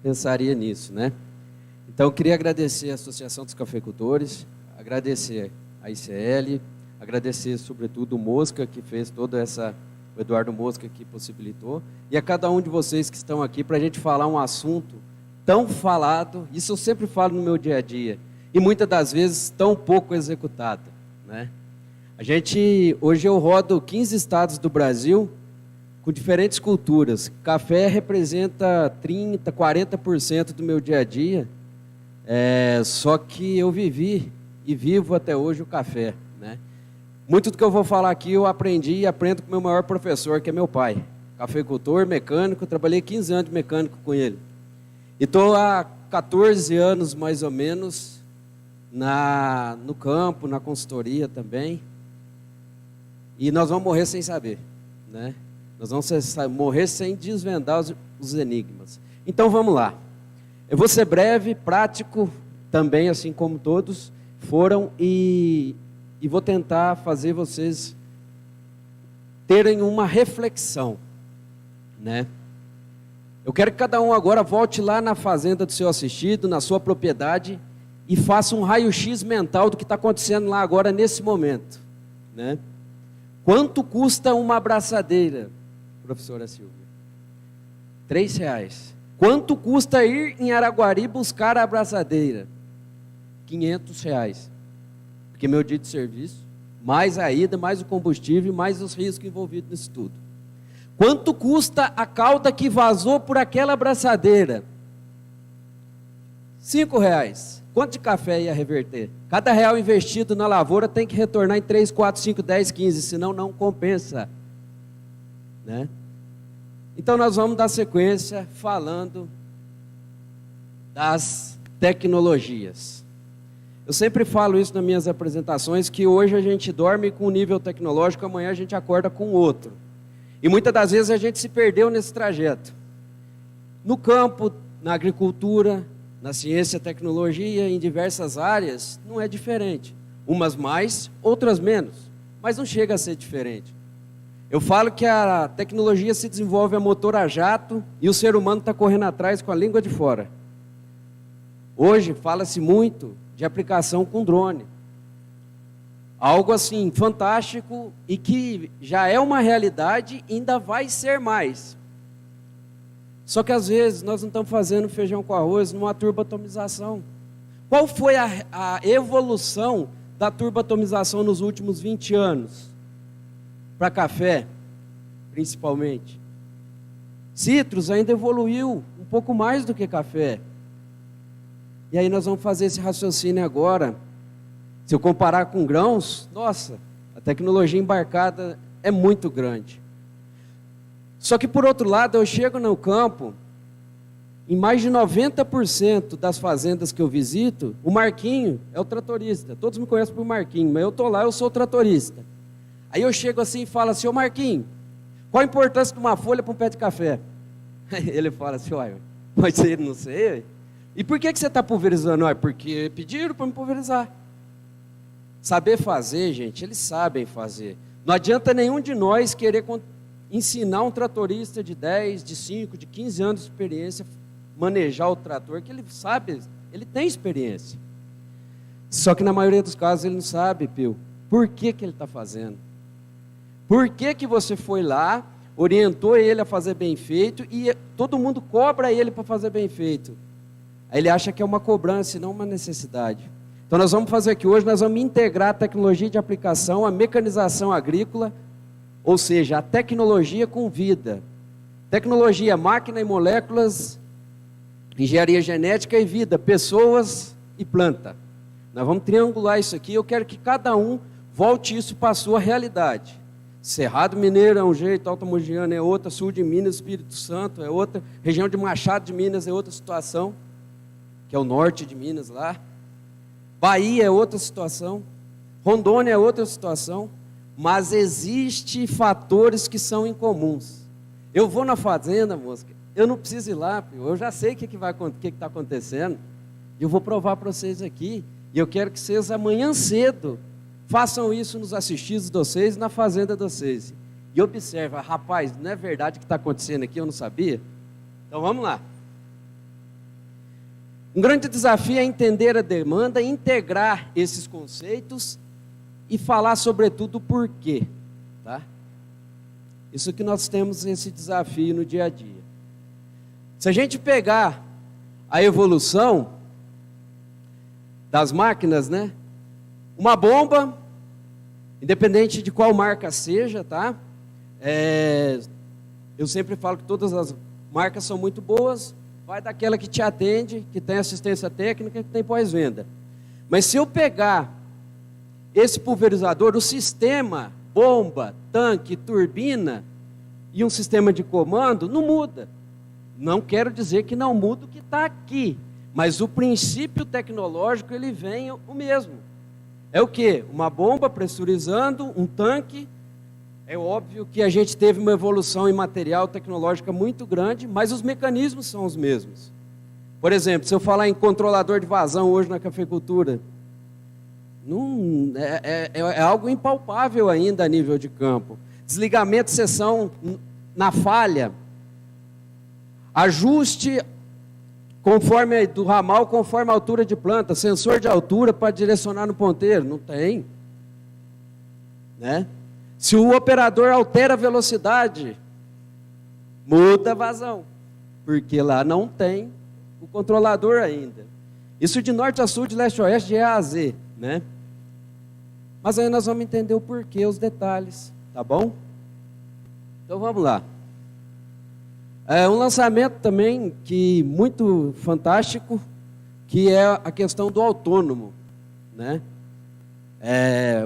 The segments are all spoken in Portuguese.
pensaria nisso, né? Então, eu queria agradecer a Associação dos Cafeicultores, agradecer a ICL, agradecer, sobretudo, o Mosca, que fez toda essa... o Eduardo Mosca, que possibilitou, e a cada um de vocês que estão aqui para a gente falar um assunto tão falado, isso eu sempre falo no meu dia a dia, e muitas das vezes tão pouco executado, né? Hoje eu rodo 15 estados do Brasil, com diferentes culturas. Café representa 30%, 40% do meu dia a dia, só que eu vivi e vivo até hoje o café, né? Muito do que eu vou falar aqui eu aprendi e aprendo com o meu maior professor, que é meu pai. Cafeicultor, mecânico, trabalhei 15 anos de mecânico com ele. E estou há 14 anos, mais ou menos, no campo, na consultoria também. E nós vamos morrer sem saber, né? Nós vamos morrer sem desvendar os enigmas. Então vamos lá. Eu vou ser breve, prático, também, assim como todos foram, e vou tentar fazer vocês terem uma reflexão, né? Eu quero que cada um agora volte lá na fazenda do seu assistido, na sua propriedade, e faça um raio-x mental do que está acontecendo lá agora, nesse momento, né? Quanto custa uma abraçadeira, professora Silvia? R$3. Quanto custa ir em Araguari buscar a abraçadeira? R$500. Porque meu dia de serviço, mais a ida, mais o combustível, mais os riscos envolvidos nisso tudo. Quanto custa a cauda que vazou por aquela abraçadeira? R$5. Quanto de café ia reverter? Cada real investido na lavoura tem que retornar em 3, 4, 5, 10, 15, senão não compensa, né? Então nós vamos dar sequência falando das tecnologias. Eu sempre falo isso nas minhas apresentações, que hoje a gente dorme com um nível tecnológico, amanhã a gente acorda com outro. E muitas das vezes a gente se perdeu nesse trajeto. No campo, na agricultura, na ciência e tecnologia, em diversas áreas, não é diferente. Umas mais, outras menos, mas não chega a ser diferente. Eu falo que a tecnologia se desenvolve a motor a jato e o ser humano está correndo atrás com a língua de fora. Hoje fala-se muito de aplicação com drone. Algo assim fantástico e que já é uma realidade e ainda vai ser mais. Só que às vezes nós não estamos fazendo feijão com arroz numa turbatomização. Qual foi a evolução da turbatomização nos últimos 20 anos? Para café, principalmente. Citros ainda evoluiu um pouco mais do que café. E aí nós vamos fazer esse raciocínio agora. Se eu comparar com grãos, nossa, a tecnologia embarcada é muito grande. Só que por outro lado, eu chego no campo, em mais de 90% das fazendas que eu visito, o Marquinho é o tratorista. Todos me conhecem por Marquinho, mas eu estou lá, eu sou o tratorista. Aí eu chego assim e falo assim: ô Marquinho, qual a importância de uma folha para um pé de café? Aí ele fala assim: uai, mas eu não sei. E por que você está pulverizando? Uai, porque pediram para me pulverizar. Saber fazer, gente, eles sabem fazer. Não adianta nenhum de nós querer ensinar um tratorista de 10, de 5, de 15 anos de experiência manejar o trator, que ele sabe, ele tem experiência. Só que na maioria dos casos ele não sabe, Pio, por que ele está fazendo. Por que você foi lá, orientou ele a fazer bem feito e todo mundo cobra ele para fazer bem feito. Aí ele acha que é uma cobrança e não uma necessidade. Então nós vamos fazer aqui hoje, nós vamos integrar a tecnologia de aplicação, a mecanização agrícola, ou seja, a tecnologia com vida. Tecnologia, máquina e moléculas, engenharia genética e vida, pessoas e planta. Nós vamos triangular isso aqui, eu quero que cada um volte isso para a sua realidade. Cerrado Mineiro é um jeito, Alta Mogiana é outra, Sul de Minas, Espírito Santo é outra, região de Machado de Minas é outra situação, que é o norte de Minas lá. Bahia é outra situação, Rondônia é outra situação, mas existem fatores que são incomuns. Eu vou na fazenda, moça, eu não preciso ir lá, eu já sei o que está acontecendo, e eu vou provar para vocês aqui, e eu quero que vocês amanhã cedo façam isso nos assistidos de vocês, na fazenda de vocês. E observa, rapaz, não é verdade o que está acontecendo aqui, eu não sabia? Então vamos lá. Um grande desafio é entender a demanda, integrar esses conceitos e falar sobretudo o porquê, tá? Isso que nós temos esse desafio no dia a dia. Se a gente pegar a evolução das máquinas, né? Uma bomba, independente de qual marca seja, tá? Eu sempre falo que todas as marcas são muito boas, vai daquela que te atende, que tem assistência técnica, que tem pós-venda. Mas se eu pegar esse pulverizador, o sistema, bomba, tanque, turbina e um sistema de comando, não muda. Não quero dizer que não muda o que está aqui, mas o princípio tecnológico ele vem o mesmo. É o quê? Uma bomba pressurizando, um tanque. É óbvio que a gente teve uma evolução em material tecnológica muito grande, mas os mecanismos são os mesmos. Por exemplo, se eu falar em controlador de vazão hoje na cafeicultura, é algo impalpável ainda a nível de campo. Desligamento de seção na falha, ajuste conforme do ramal, conforme a altura de planta, sensor de altura para direcionar no ponteiro, não tem, né? Se o operador altera a velocidade, muda a vazão, porque lá não tem o controlador ainda. Isso de norte a sul, de leste a oeste, de E a Z, né? Mas aí nós vamos entender o porquê, os detalhes, tá bom? Então vamos lá. Um lançamento também que muito fantástico, que é a questão do autônomo, né?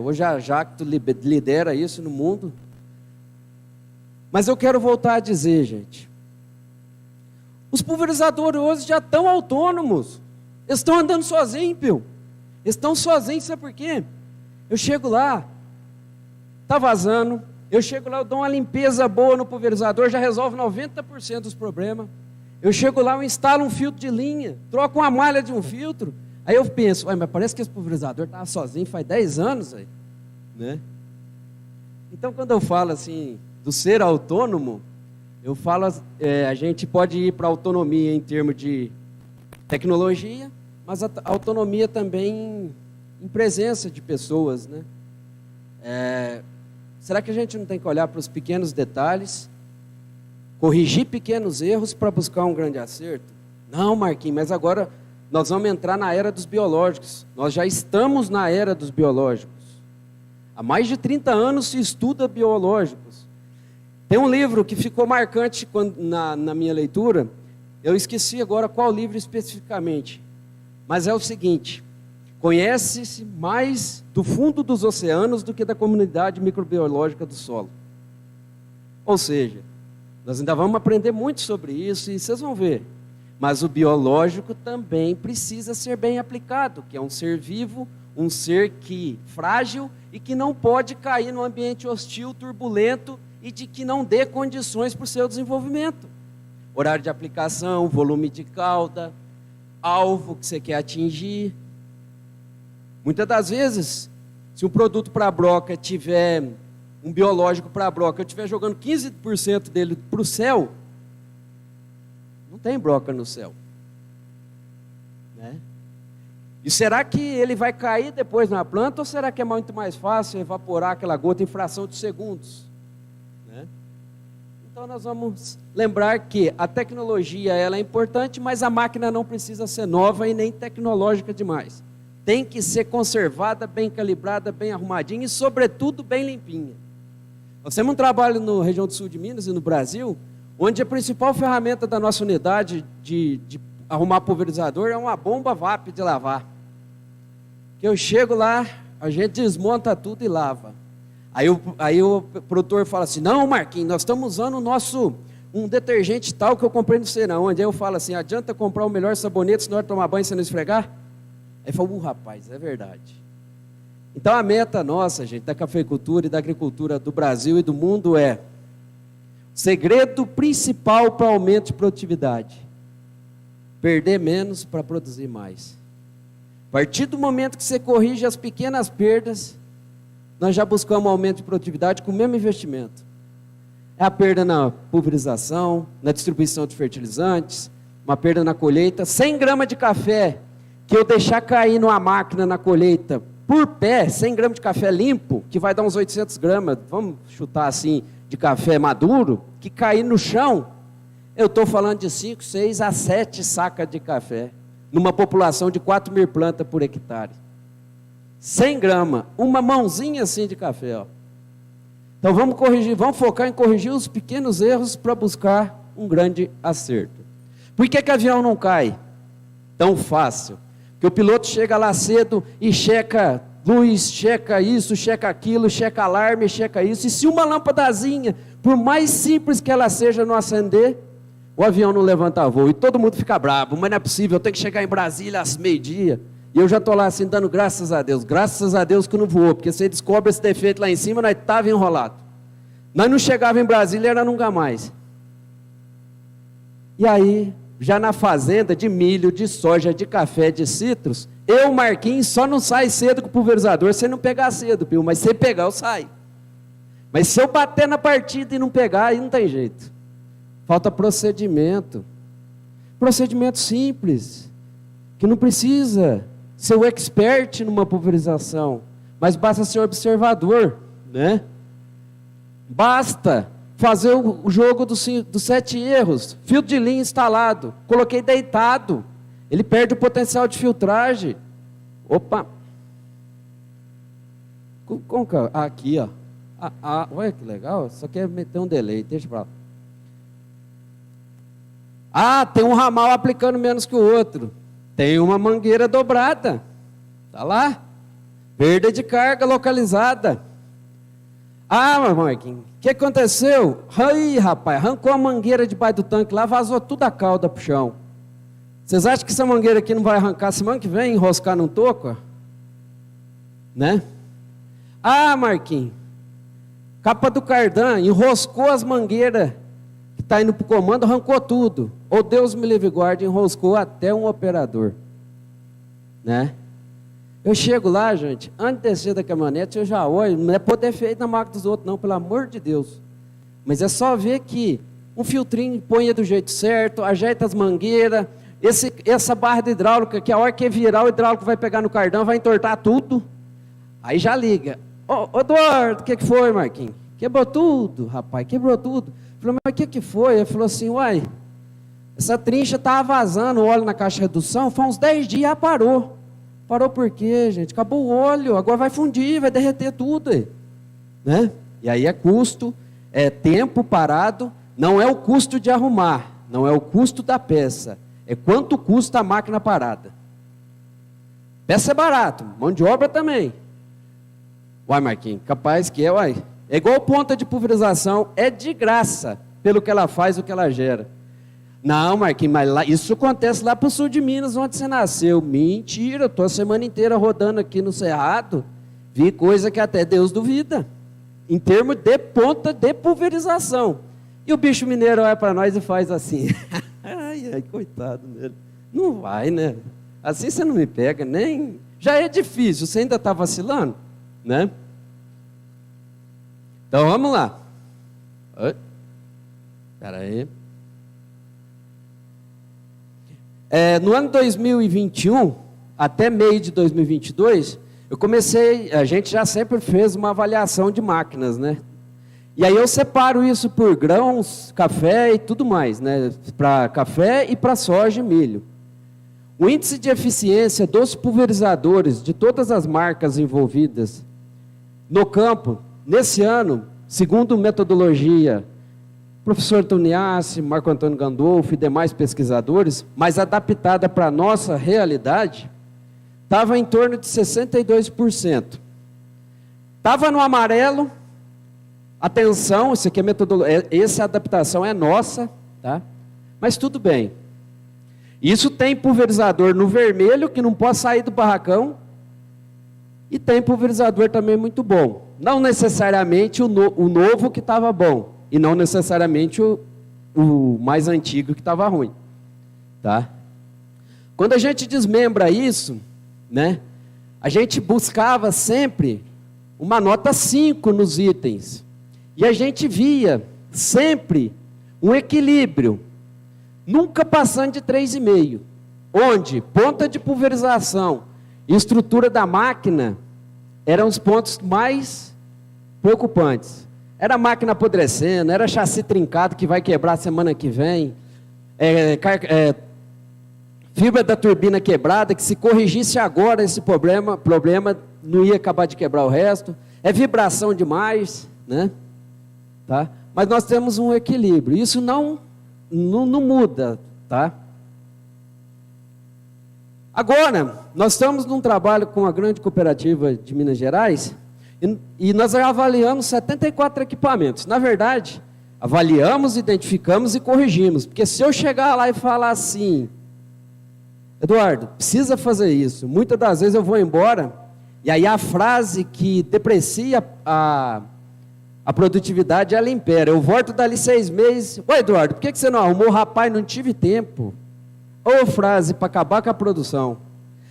Hoje a Jacto lidera isso no mundo. Mas eu quero voltar a dizer, gente, os pulverizadores hoje já estão autônomos. Eles estão andando sozinhos, Pio. Eles estão sozinhos, sabe por quê? Eu chego lá, está vazando, eu chego lá, eu dou uma limpeza boa no pulverizador, já resolve 90% dos problemas. Eu chego lá, eu instalo um filtro de linha, troco uma malha de um filtro. Aí eu penso, mas parece que esse pulverizador estava sozinho faz 10 anos, aí, né? Então, quando eu falo assim, do ser autônomo, eu falo, a gente pode ir para a autonomia em termos de tecnologia, mas a autonomia também em presença de pessoas, né? Será que a gente não tem que olhar para os pequenos detalhes, corrigir pequenos erros para buscar um grande acerto? Não, Marquinhos, mas agora nós vamos entrar na era dos biológicos. Nós já estamos na era dos biológicos. Há mais de 30 anos se estuda biológicos. Tem um livro que ficou marcante na minha leitura, eu esqueci agora qual livro especificamente, mas é o seguinte: conhece-se mais do fundo dos oceanos do que da comunidade microbiológica do solo. Ou seja, nós ainda vamos aprender muito sobre isso e vocês vão ver. Mas o biológico também precisa ser bem aplicado, que é um ser vivo, um ser frágil e que não pode cair num ambiente hostil, turbulento e de que não dê condições para o seu desenvolvimento. Horário de aplicação, volume de cauda, alvo que você quer atingir. Muitas das vezes, se um produto para a broca tiver, um biológico para a broca, eu estiver jogando 15% dele para o céu, não tem broca no céu, né? E será que ele vai cair depois na planta ou será que é muito mais fácil evaporar aquela gota em fração de segundos, né? Então nós vamos lembrar que a tecnologia ela é importante, mas a máquina não precisa ser nova e nem tecnológica demais. Tem que ser conservada, bem calibrada, bem arrumadinha e sobretudo bem limpinha. Nós temos um trabalho na região do sul de Minas e no Brasil, onde a principal ferramenta da nossa unidade de arrumar pulverizador é uma bomba VAP de lavar. Que eu chego lá, a gente desmonta tudo e lava. Aí o produtor fala assim, não, Marquinhos, nós estamos usando um detergente tal que eu comprei não sei na onde. Aí eu falo assim, adianta comprar o melhor sabonete se na hora de tomar banho você não esfregar? Aí fala, rapaz, é verdade. Então a meta nossa, gente, da cafeicultura e da agricultura do Brasil e do mundo é segredo principal para aumento de produtividade: perder menos para produzir mais. A partir do momento que você corrige as pequenas perdas, nós já buscamos um aumento de produtividade com o mesmo investimento. É a perda na pulverização, na distribuição de fertilizantes, uma perda na colheita. 100 gramas de café que eu deixar cair numa máquina na colheita por pé, 100 gramas de café limpo, que vai dar uns 800 gramas, vamos chutar assim, de café maduro, que cair no chão, eu estou falando de 5, 6 a 7 sacas de café, numa população de 4.000 plantas por hectare. 100 gramas, uma mãozinha assim de café, ó. Então vamos corrigir, vamos focar em corrigir os pequenos erros para buscar um grande acerto. Por que avião não cai tão fácil? Porque o piloto chega lá cedo e checa luz, checa isso, checa aquilo, checa alarme, checa isso. E se uma lâmpadazinha, por mais simples que ela seja, não acender, o avião não levanta voo. E todo mundo fica bravo, mas não é possível, eu tenho que chegar em Brasília às meio-dia. E eu já estou lá assim, dando graças a Deus que não voou, porque se ele descobre esse defeito lá em cima, nós estávamos enrolados. Nós não chegávamos em Brasília, era nunca mais. E aí, já na fazenda de milho, de soja, de café, de citros, eu, Marquinhos, só não sai cedo com o pulverizador, se não pegar cedo, Pio, mas se pegar eu saio. Mas se eu bater na partida e não pegar, aí não tem jeito. Falta procedimento. Procedimento simples, que não precisa ser o expert numa pulverização, mas basta ser observador, né? Basta fazer o jogo dos 7 erros. Filtro de linha instalado, coloquei deitado, ele perde o potencial de filtragem. Opa! Como que é? Aqui, ó. Olha que legal, só quer meter um delay, deixa pra lá. Tem um ramal aplicando menos que o outro. Tem uma mangueira dobrada. Tá lá. Perda de carga localizada. Marquinhos, o que aconteceu? Ai, rapaz, arrancou a mangueira debaixo do tanque lá, vazou toda a cauda pro chão. Vocês acham que essa mangueira aqui não vai arrancar semana que vem, enroscar num toco? Né? Marquinhos, capa do cardan, enroscou as mangueiras que está indo para o comando, arrancou tudo. Ou Deus me livre e guarde, enroscou até um operador. Né? Eu chego lá, gente, antes de descer da caminhonete, eu já olho, não é poder feito na máquina dos outros não, pelo amor de Deus. Mas é só ver que um filtrinho põe do jeito certo, ajeita as mangueiras, essa barra de hidráulica, que a hora que virar, o hidráulico vai pegar no cardão, vai entortar tudo. Aí já liga. Ô Eduardo, o que foi, Marquinhos? Quebrou tudo, rapaz, quebrou tudo. Falei, mas o que foi? Ele falou assim, uai, essa trincha estava vazando o óleo na caixa de redução, foi uns 10 dias, já parou. Parou por quê, gente? Acabou o óleo, agora vai fundir, vai derreter tudo. Né? E aí é custo, é tempo parado, não é o custo de arrumar, não é o custo da peça, é quanto custa a máquina parada. Peça é barato, mão de obra também. Uai, Marquinhos, capaz que é, é igual ponta de pulverização, é de graça, pelo que ela faz, o que ela gera. Não, Marquinhos, mas lá, isso acontece lá para o sul de Minas, onde você nasceu. Mentira, eu estou a semana inteira rodando aqui no Cerrado, vi coisa que até Deus duvida, em termos de ponta de pulverização. E o bicho mineiro olha para nós e faz assim, ai, coitado dele, não vai, né? Assim você não me pega, nem... Já é difícil, você ainda está vacilando, né? Então vamos lá. Espera aí. No ano 2021, até meio de 2022, eu comecei, a gente já sempre fez uma avaliação de máquinas, né? E aí eu separo isso por grãos, café e tudo mais, né? Para café e para soja e milho. O índice de eficiência dos pulverizadores de todas as marcas envolvidas no campo, nesse ano, segundo metodologia professor Toniassi, Marco Antônio Gandolfo e demais pesquisadores, mas adaptada para a nossa realidade, estava em torno de 62%. Estava no amarelo, atenção, isso aqui é metodologia, essa adaptação é nossa, tá? Mas tudo bem. Isso tem pulverizador no vermelho, que não pode sair do barracão, e tem pulverizador também muito bom. Não necessariamente o novo que estava bom, e não necessariamente o mais antigo que estava ruim. Tá? Quando a gente desmembra isso, né, a gente buscava sempre uma nota 5 nos itens. E a gente via sempre um equilíbrio. nunca passando de 3,5. Onde ponta de pulverização e estrutura da máquina eram os pontos mais preocupantes. Era a máquina apodrecendo, era chassi trincado que vai quebrar semana que vem, fibra da turbina quebrada, que se corrigisse agora esse problema não ia acabar de quebrar o resto. É vibração demais, né? Tá? Mas nós temos um equilíbrio. Isso não muda, tá? Agora, nós estamos num trabalho com uma grande cooperativa de Minas Gerais e nós avaliamos 74 equipamentos. Na verdade, avaliamos, identificamos e corrigimos. Porque se eu chegar lá e falar assim, Eduardo, precisa fazer isso. Muitas das vezes eu vou embora e aí a frase que deprecia a produtividade, ela impera. Eu volto dali 6 meses. Ô Eduardo, por que você não arrumou? Rapaz, não tive tempo. Ou frase para acabar com a produção.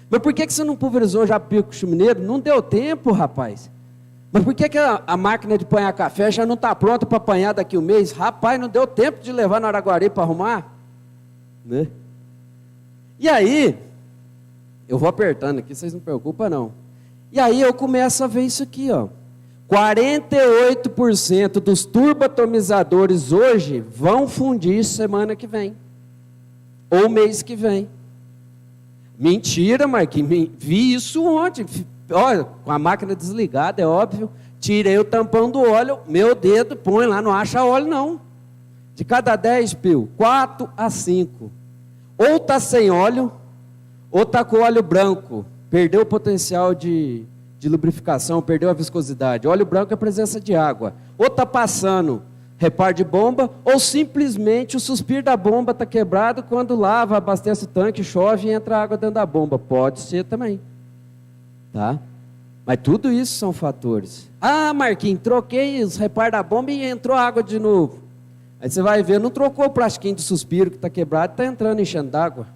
Mas por que você não pulverizou já pico chumineiro? Não deu tempo, rapaz. Mas por que a máquina de apanhar café já não está pronta para apanhar daqui um mês? Rapaz, não deu tempo de levar no Araguari para arrumar? Né? E aí, eu vou apertando aqui, vocês não se preocupam não. E aí eu começo a ver isso aqui, ó. 48% dos turboatomizadores hoje vão fundir semana que vem. Ou mês que vem. Mentira, Marquinhos. Vi isso ontem. Olha, com a máquina desligada, é óbvio. Tirei o tampão do óleo, meu dedo, põe lá, não acha óleo não. De cada 10 pio, 4 a 5. Ou está sem óleo, ou está com óleo branco. Perdeu o potencial de lubrificação, perdeu a viscosidade. Óleo branco é a presença de água. Ou está passando reparo de bomba, ou simplesmente o suspiro da bomba está quebrado, quando lava, abastece o tanque, chove e entra água dentro da bomba. Pode ser também. Tá? Mas tudo isso são fatores. Ah, Marquinhos, troquei os reparos da bomba e entrou água de novo. Aí você vai ver, não trocou o plastiquinho de suspiro que está quebrado, está entrando enchendo d'água.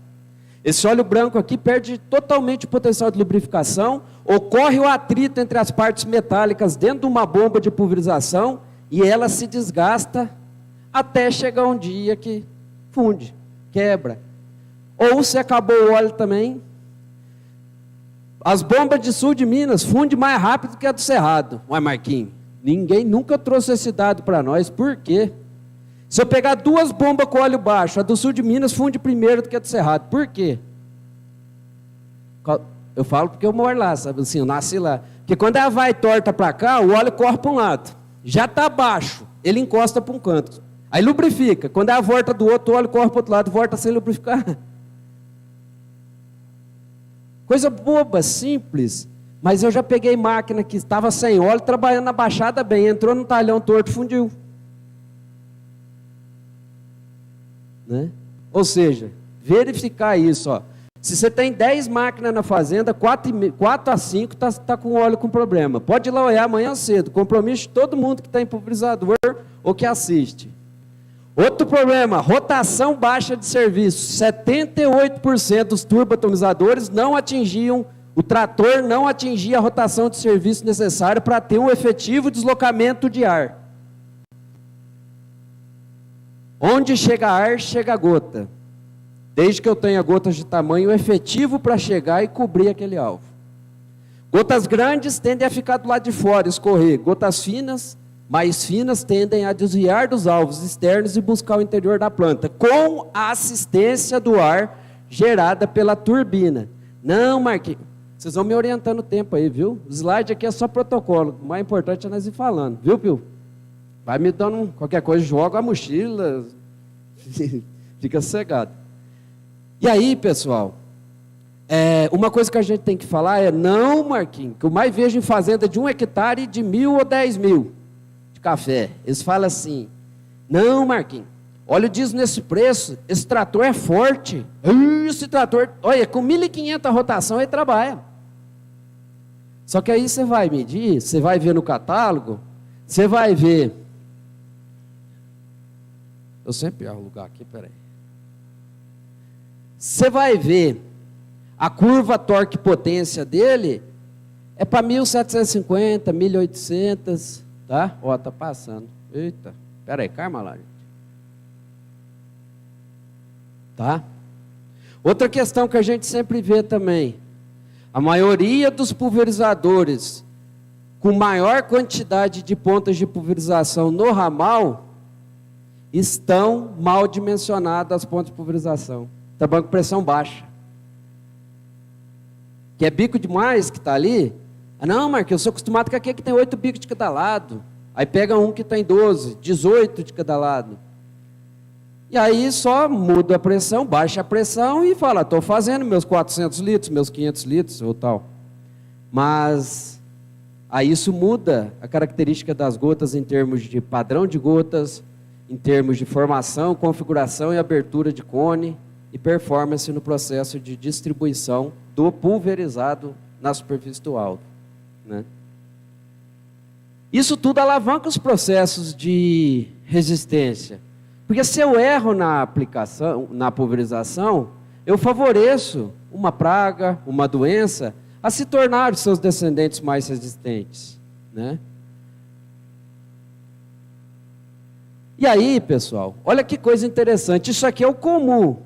Esse óleo branco aqui perde totalmente o potencial de lubrificação, ocorre o atrito entre as partes metálicas dentro de uma bomba de pulverização e ela se desgasta até chegar um dia que funde, quebra. Ou se acabou o óleo também. As bombas de sul de Minas fundem mais rápido que a do Cerrado. Ué, Marquinhos, ninguém nunca trouxe esse dado para nós, por quê? Se eu pegar 2 bombas com óleo baixo, a do sul de Minas funde primeiro do que a do Cerrado. Por quê? Eu falo porque eu moro lá, sabe? Assim, eu nasci lá. Porque quando ela vai torta para cá, o óleo corre para um lado. Já está baixo, ele encosta para um canto. Aí lubrifica. Quando ela volta do outro, o óleo corre para o outro lado, volta sem lubrificar. Coisa boba, simples. Mas eu já peguei máquina que estava sem óleo, trabalhando na baixada bem. Entrou no talhão torto e fundiu. Né? Ou seja, verificar isso. Ó. Se você tem 10 máquinas na fazenda, 4 a 5 está com óleo com problema. Pode ir lá olhar amanhã cedo. Compromisso de todo mundo que está em pulverizador ou que assiste. Outro problema, rotação baixa de serviço. 78% dos turboatomizadores não atingiam, o trator não atingia a rotação de serviço necessária para ter um efetivo deslocamento de ar. Onde chega ar, chega gota. Desde que eu tenha gotas de tamanho efetivo para chegar e cobrir aquele alvo. Gotas grandes tendem a ficar do lado de fora, escorrer. Gotas finas, mais finas, tendem a desviar dos alvos externos e buscar o interior da planta, com a assistência do ar gerada pela turbina. Não, Marquinhos, vocês vão me orientando o tempo aí, viu? O slide aqui é só protocolo, o mais importante é nós ir falando, viu, Pio? Vai me dando qualquer coisa, joga a mochila, fica sossegado. E aí, pessoal, uma coisa que a gente tem que falar é, não, Marquinhos, que eu mais vejo em fazenda de 1 hectare de 1.000 ou 10.000 de café. Eles falam assim, não, Marquinhos, olha o diesel nesse preço, esse trator é forte. Esse trator, olha, com 1.500 rotação ele trabalha. Só que aí você vai medir, você vai ver no catálogo, você vai ver. Eu sempre erro o lugar aqui, peraí. Você vai ver a curva torque-potência dele é para 1.750, 1.800, tá? Ó, tá passando. Eita, peraí, calma lá, gente. tá? Outra questão que a gente sempre vê também, a maioria dos pulverizadores com maior quantidade de pontas de pulverização no ramal estão mal dimensionadas as pontas de pulverização. Trabalham com pressão baixa. Que é bico demais que está ali. Ah, não, Marquinhos, eu sou acostumado com aquele que tem 8 bicos de cada lado. Aí pega um que tem 12, 18 de cada lado. E aí só muda a pressão, baixa a pressão e fala, estou fazendo meus 400 litros, meus 500 litros ou tal. Mas aí isso muda a característica das gotas em termos de padrão de gotas, em termos de formação, configuração e abertura de cone e performance no processo de distribuição do pulverizado na superfície do alvo, né? Isso tudo alavanca os processos de resistência. Porque se eu erro na aplicação, na pulverização, eu favoreço uma praga, uma doença, a se tornar os seus descendentes mais resistentes, né? E aí, pessoal, olha que coisa interessante, isso aqui é o comum.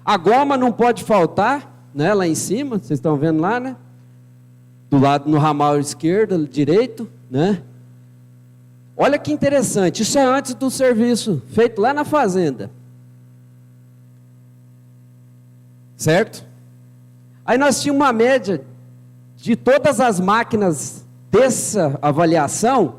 A goma não pode faltar, né, lá em cima, vocês estão vendo lá, né? Do lado, no ramal esquerdo, direito, né? Olha que interessante, isso é antes do serviço feito lá na fazenda. Certo? Aí nós tínhamos uma média de todas as máquinas dessa avaliação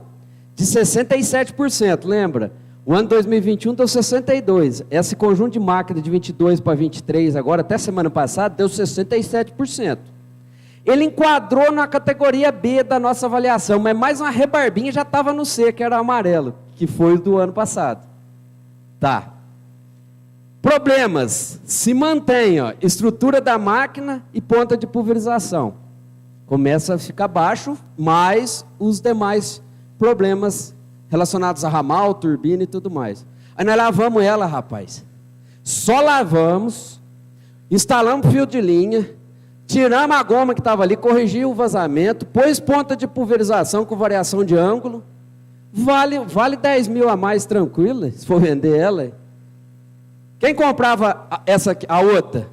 de 67%, lembra? O ano 2021 deu 62%. Esse conjunto de máquinas de 22 para 23, agora até semana passada, deu 67%. Ele enquadrou na categoria B da nossa avaliação, mas mais uma rebarbinha já estava no C, que era amarelo, que foi do ano passado. Tá. Problemas. Se mantém, ó, estrutura da máquina e ponta de pulverização. Começa a ficar baixo, mas os demais problemas relacionados a ramal, turbina e tudo mais. Aí nós lavamos ela, rapaz. Só lavamos, instalamos fio de linha, tiramos a goma que estava ali, corrigiu o vazamento, pôs ponta de pulverização com variação de ângulo. Vale 10 mil a mais tranquilo, se for vender ela. Quem comprava essa aqui, a outra?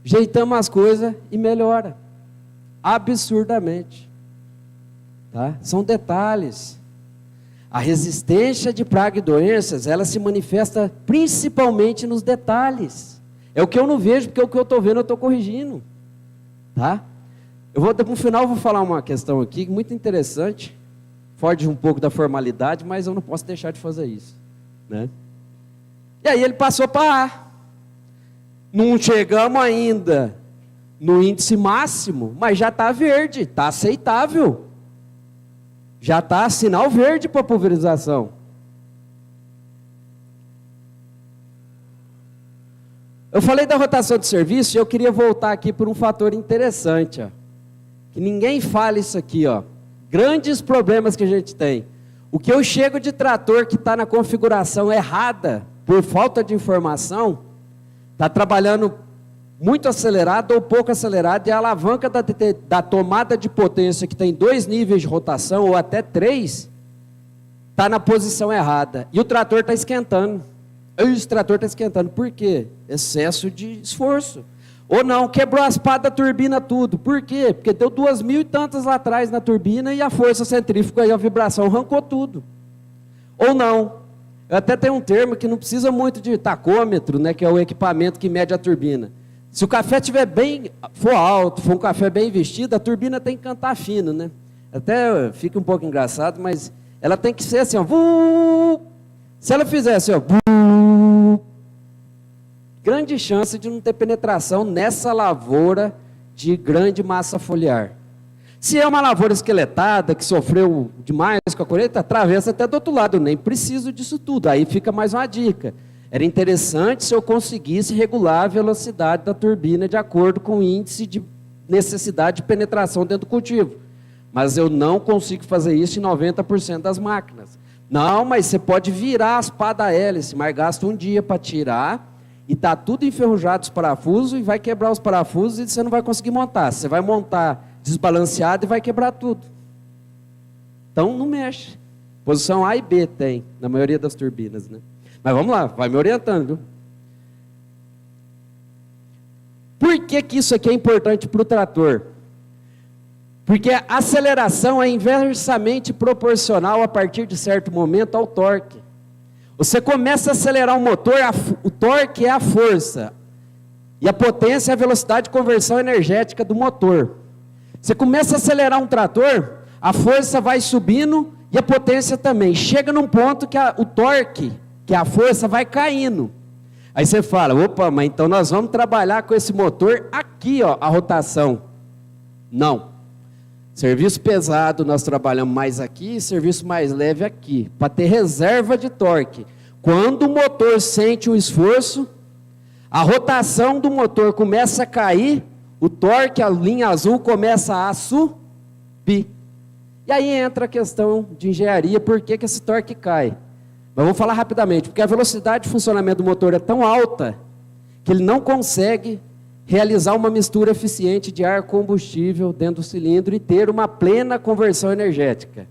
Jeitamos as coisas e melhora. Absurdamente. Tá? São detalhes. A resistência de praga e doenças, ela se manifesta principalmente nos detalhes. É o que eu não vejo, porque o que eu estou vendo eu estou corrigindo. Tá? No final eu vou falar uma questão aqui muito interessante, foge um pouco da formalidade, mas eu não posso deixar de fazer isso, né? E aí ele passou para A. Não chegamos ainda no índice máximo, mas já está verde, está aceitável. Já está sinal verde para pulverização. Eu falei da rotação de serviço e eu queria voltar aqui por um fator interessante, ó. Que ninguém fala isso aqui, ó. Grandes problemas que a gente tem. O que eu chego de trator que está na configuração errada, por falta de informação, está trabalhando muito acelerado ou pouco acelerado, e a alavanca da tomada de potência, que tem 2 níveis de rotação, ou até 3, está na posição errada. E o trator está esquentando. O trator está esquentando. Por quê? Excesso de esforço. Ou não, quebrou as pás da turbina tudo. Por quê? Porque deu 2.000 e tantas lá atrás na turbina e a força centrífuga e a vibração arrancou tudo. Ou não. Eu até tenho um termo que não precisa muito de tacômetro, né, que é o equipamento que mede a turbina. Se o café for alto, for um café bem vestido, a turbina tem que cantar fino, né? Até fica um pouco engraçado, mas ela tem que ser assim, ó. Se ela fizer assim, ó, grande chance de não ter penetração nessa lavoura de grande massa foliar. Se é uma lavoura esqueletada, que sofreu demais com a colheita, atravessa até do outro lado, eu nem preciso disso tudo. Aí fica mais uma dica. Era interessante se eu conseguisse regular a velocidade da turbina de acordo com o índice de necessidade de penetração dentro do cultivo. Mas eu não consigo fazer isso em 90% das máquinas. Não, mas você pode virar as pás da hélice, mas gasta um dia para tirar, e está tudo enferrujado os parafusos, e vai quebrar os parafusos e você não vai conseguir montar. Você vai montar desbalanceado e vai quebrar tudo. Então não mexe. Posição A e B tem, na maioria das turbinas, né? Mas vamos lá, vai me orientando, viu? Por que que isso aqui é importante para o trator? Porque a aceleração é inversamente proporcional a partir de certo momento ao torque. Você começa a acelerar o motor, o torque é a força. E a potência é a velocidade de conversão energética do motor. Você começa a acelerar um trator, a força vai subindo e a potência também. Chega num ponto que o torque, que é a força, vai caindo. Aí você fala, opa, mas então nós vamos trabalhar com esse motor aqui, ó, a rotação. Não. Serviço pesado nós trabalhamos mais aqui, serviço mais leve aqui, para ter reserva de torque. Quando o motor sente o esforço, a rotação do motor começa a cair, o torque, a linha azul, começa a subir. E aí entra a questão de engenharia, por que que esse torque cai? Mas vamos falar rapidamente, porque a velocidade de funcionamento do motor é tão alta, que ele não consegue realizar uma mistura eficiente de ar combustível dentro do cilindro e ter uma plena conversão energética,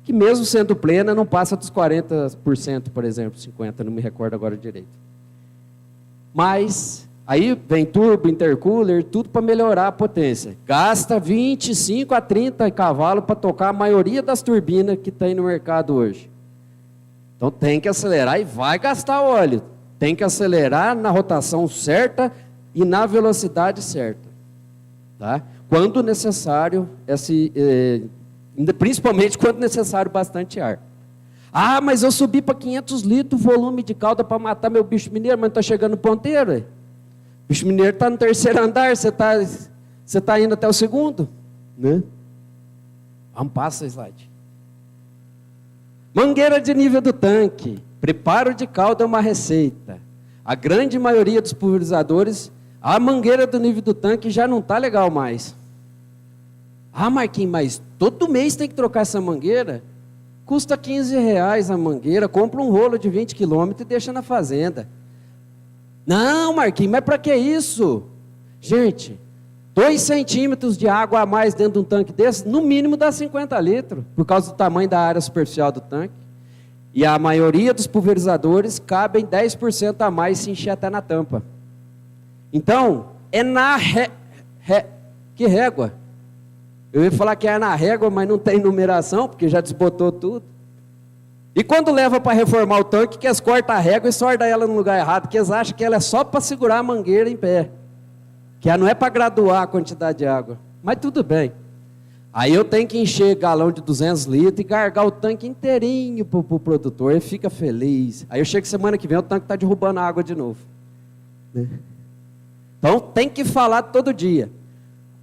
que mesmo sendo plena não passa dos 40%, por exemplo, 50%, não me recordo agora direito. Mas aí vem turbo, intercooler, tudo para melhorar a potência. Gasta 25 a 30 cavalos para tocar a maioria das turbinas que tem no mercado hoje. Então tem que acelerar e vai gastar óleo. Tem que acelerar na rotação certa e na velocidade certa, tá? Quando necessário, principalmente quando necessário bastante ar. Ah, mas eu subi para 500 litros volume de calda para matar meu bicho mineiro, mas não está chegando no ponteiro. O bicho mineiro está no terceiro andar, você tá indo até o segundo, né? Vamos, passa o slide. Mangueira de nível do tanque, preparo de calda é uma receita. A grande maioria dos pulverizadores, a mangueira do nível do tanque já não está legal mais. Ah, Marquinhos, mas todo mês tem que trocar essa mangueira? Custa R$15 a mangueira, compra um rolo de 20 km e deixa na fazenda. Não, Marquinhos, mas para que isso? Gente, 2 centímetros de água a mais dentro de um tanque desse, no mínimo dá 50 litros, por causa do tamanho da área superficial do tanque. E a maioria dos pulverizadores cabem 10% a mais se encher até na tampa. Então, é na que régua? Eu ia falar que é na régua, mas não tem numeração, porque já desbotou tudo. E quando leva para reformar o tanque, que eles cortam a régua e sorda ela no lugar errado, que eles acham que ela é só para segurar a mangueira em pé. Que ela não é para graduar a quantidade de água. Mas tudo bem. Aí eu tenho que encher galão de 200 litros e carregar o tanque inteirinho para o produtor. Ele fica feliz. Aí eu chego semana que vem, o tanque está derrubando a água de novo. Então tem que falar todo dia.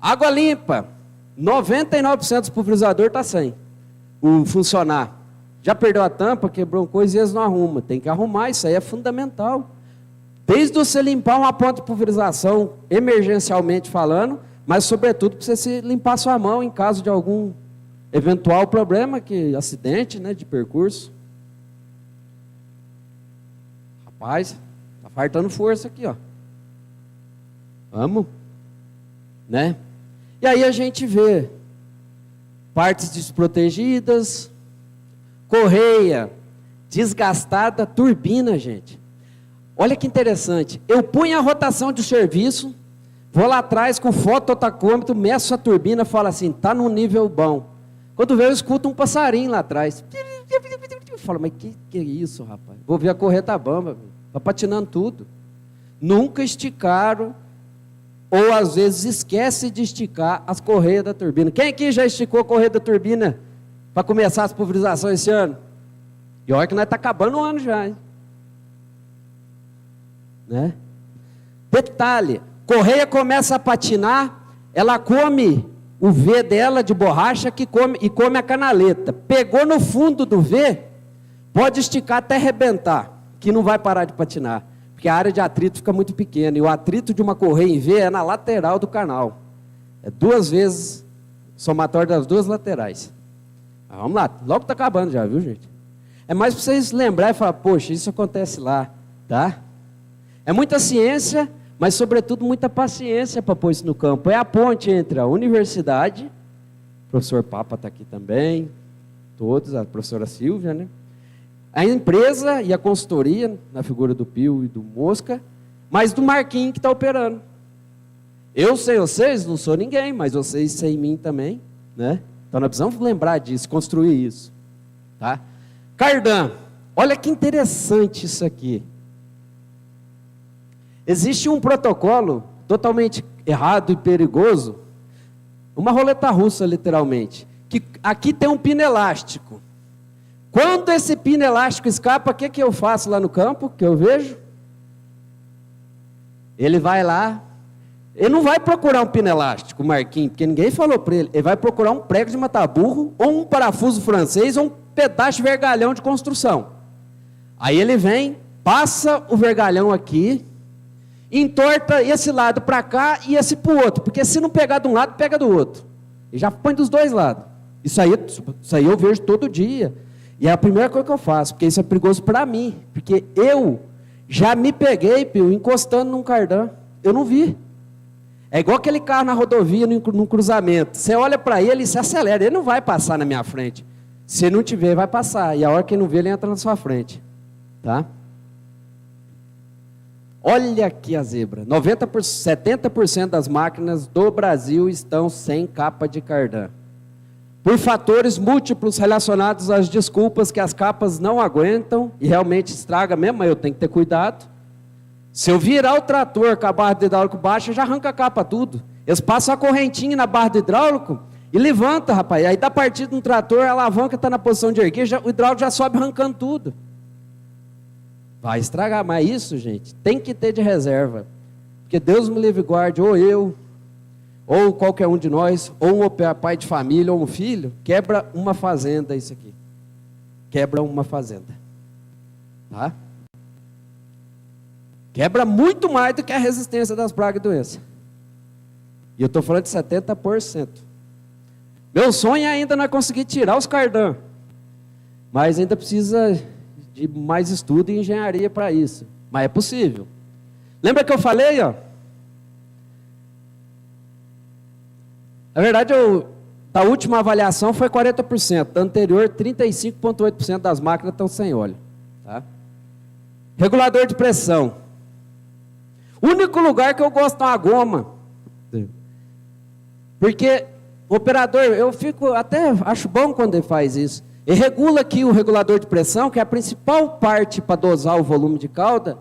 Água limpa. 99% dos pulverizadores está sem o funcionar. Já perdeu a tampa, quebrou uma coisa e eles não arrumam. Tem que arrumar, isso aí é fundamental. Desde você limpar uma ponta de pulverização, emergencialmente falando, mas sobretudo para você se limpar sua mão em caso de algum eventual problema, acidente, né, de percurso. Rapaz, está faltando força aqui, ó. Vamos, né? E aí a gente vê partes desprotegidas, correia desgastada, turbina, gente. Olha que interessante. Eu punho a rotação de serviço, vou lá atrás com o fototacômetro, meço a turbina, falo assim, está num nível bom. Quando vê, eu escuto um passarinho lá atrás. Eu falo, mas que é isso, rapaz? Vou ver a correia tá bamba, está patinando tudo. Nunca esticaram, ou às vezes esquece de esticar as correias da turbina. Quem aqui já esticou a correia da turbina para começar as pulverizações esse ano? E olha que nós está acabando o ano já, hein? Né? Detalhe, correia começa a patinar, ela come o V dela de borracha e come a canaleta. Pegou no fundo do V, pode esticar até arrebentar, que não vai parar de patinar. Porque a área de atrito fica muito pequena. E o atrito de uma correia em V é na lateral do canal. É 2 vezes somatório das 2 laterais. Mas vamos lá, logo está acabando já, viu, gente? É mais para vocês lembrarem e falar, poxa, isso acontece lá, tá? É muita ciência, mas sobretudo muita paciência para pôr isso no campo. É a ponte entre a universidade, o professor Papa está aqui também, todos, a professora Silvia, né? A empresa e a consultoria, na figura do Pio e do Mosca, mas do Marquinhos que está operando. Eu sei vocês, não sou ninguém, mas vocês sem mim também, né? Então nós precisamos lembrar disso, construir isso. Tá? Cardan, olha que interessante isso aqui. Existe um protocolo totalmente errado e perigoso, uma roleta russa literalmente, que aqui tem um pino elástico. Quando esse pino elástico escapa, o que eu faço lá no campo, que eu vejo? Ele vai lá, ele não vai procurar um pino elástico, o Marquinhos, porque ninguém falou para ele. Ele vai procurar um prego de matar burro, ou um parafuso francês, ou um pedaço de vergalhão de construção. Aí ele vem, passa o vergalhão aqui, entorta esse lado para cá e esse para o outro, porque se não pegar de um lado, pega do outro. E já põe dos dois lados. Isso aí eu vejo todo dia. E é a primeira coisa que eu faço, porque isso é perigoso para mim. Porque eu já me peguei, Pio, encostando num cardan. Eu não vi. É igual aquele carro na rodovia, num cruzamento. Você olha para ele e se acelera. Ele não vai passar na minha frente. Se não te ver, vai passar. E a hora que ele não vê, ele entra na sua frente. Tá? Olha aqui a zebra. 70% das máquinas do Brasil estão sem capa de cardan. Por fatores múltiplos relacionados às desculpas que as capas não aguentam e realmente estraga mesmo, mas eu tenho que ter cuidado. Se eu virar o trator com a barra do hidráulico baixa, já arranca a capa tudo. Eles passam a correntinha na barra do hidráulico e levanta, rapaz. Aí dá partida no trator, a alavanca está na posição de erguer, o hidráulico já sobe arrancando tudo. Vai estragar, mas isso, gente, tem que ter de reserva. Porque Deus me livre e guarde, ou eu, ou qualquer um de nós, ou um pai de família, ou um filho, quebra uma fazenda isso aqui. Quebra uma fazenda. Tá? Quebra muito mais do que a resistência das pragas e doenças. E eu estou falando de 70%. Meu sonho é ainda não é conseguir tirar os cardan. Mas ainda precisa de mais estudo e engenharia para isso. Mas é possível. Lembra que eu falei, ó? Na verdade, a última avaliação foi 40%. Da anterior, 35,8% das máquinas estão sem óleo. Tá? Regulador de pressão. O único lugar que eu gosto é uma goma. Porque o operador, eu fico até acho bom quando ele faz isso. Ele regula aqui o regulador de pressão, que é a principal parte para dosar o volume de calda,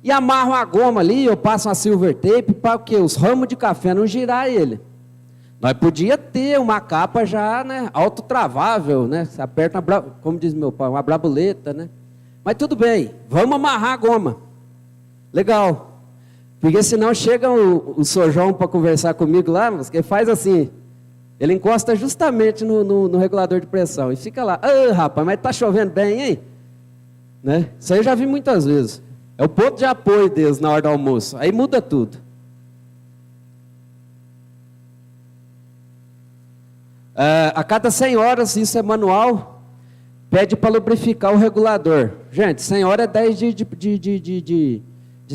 e amarra uma goma ali, eu passo uma silver tape para os ramos de café não girar ele. Nós podia ter uma capa já, né, autotravável, né? Você aperta, como diz meu pai, uma brabuleta, né? Mas tudo bem, vamos amarrar a goma. Legal. Porque senão chega o Sojão para conversar comigo lá, mas que faz assim, ele encosta justamente no regulador de pressão e fica lá, rapaz, mas tá chovendo bem, hein? Né? Isso aí eu já vi muitas vezes. É o ponto de apoio deles na hora do almoço. Aí muda tudo. A cada 100 horas, isso é manual, pede para lubrificar o regulador. Gente, 100 horas é 10 dias de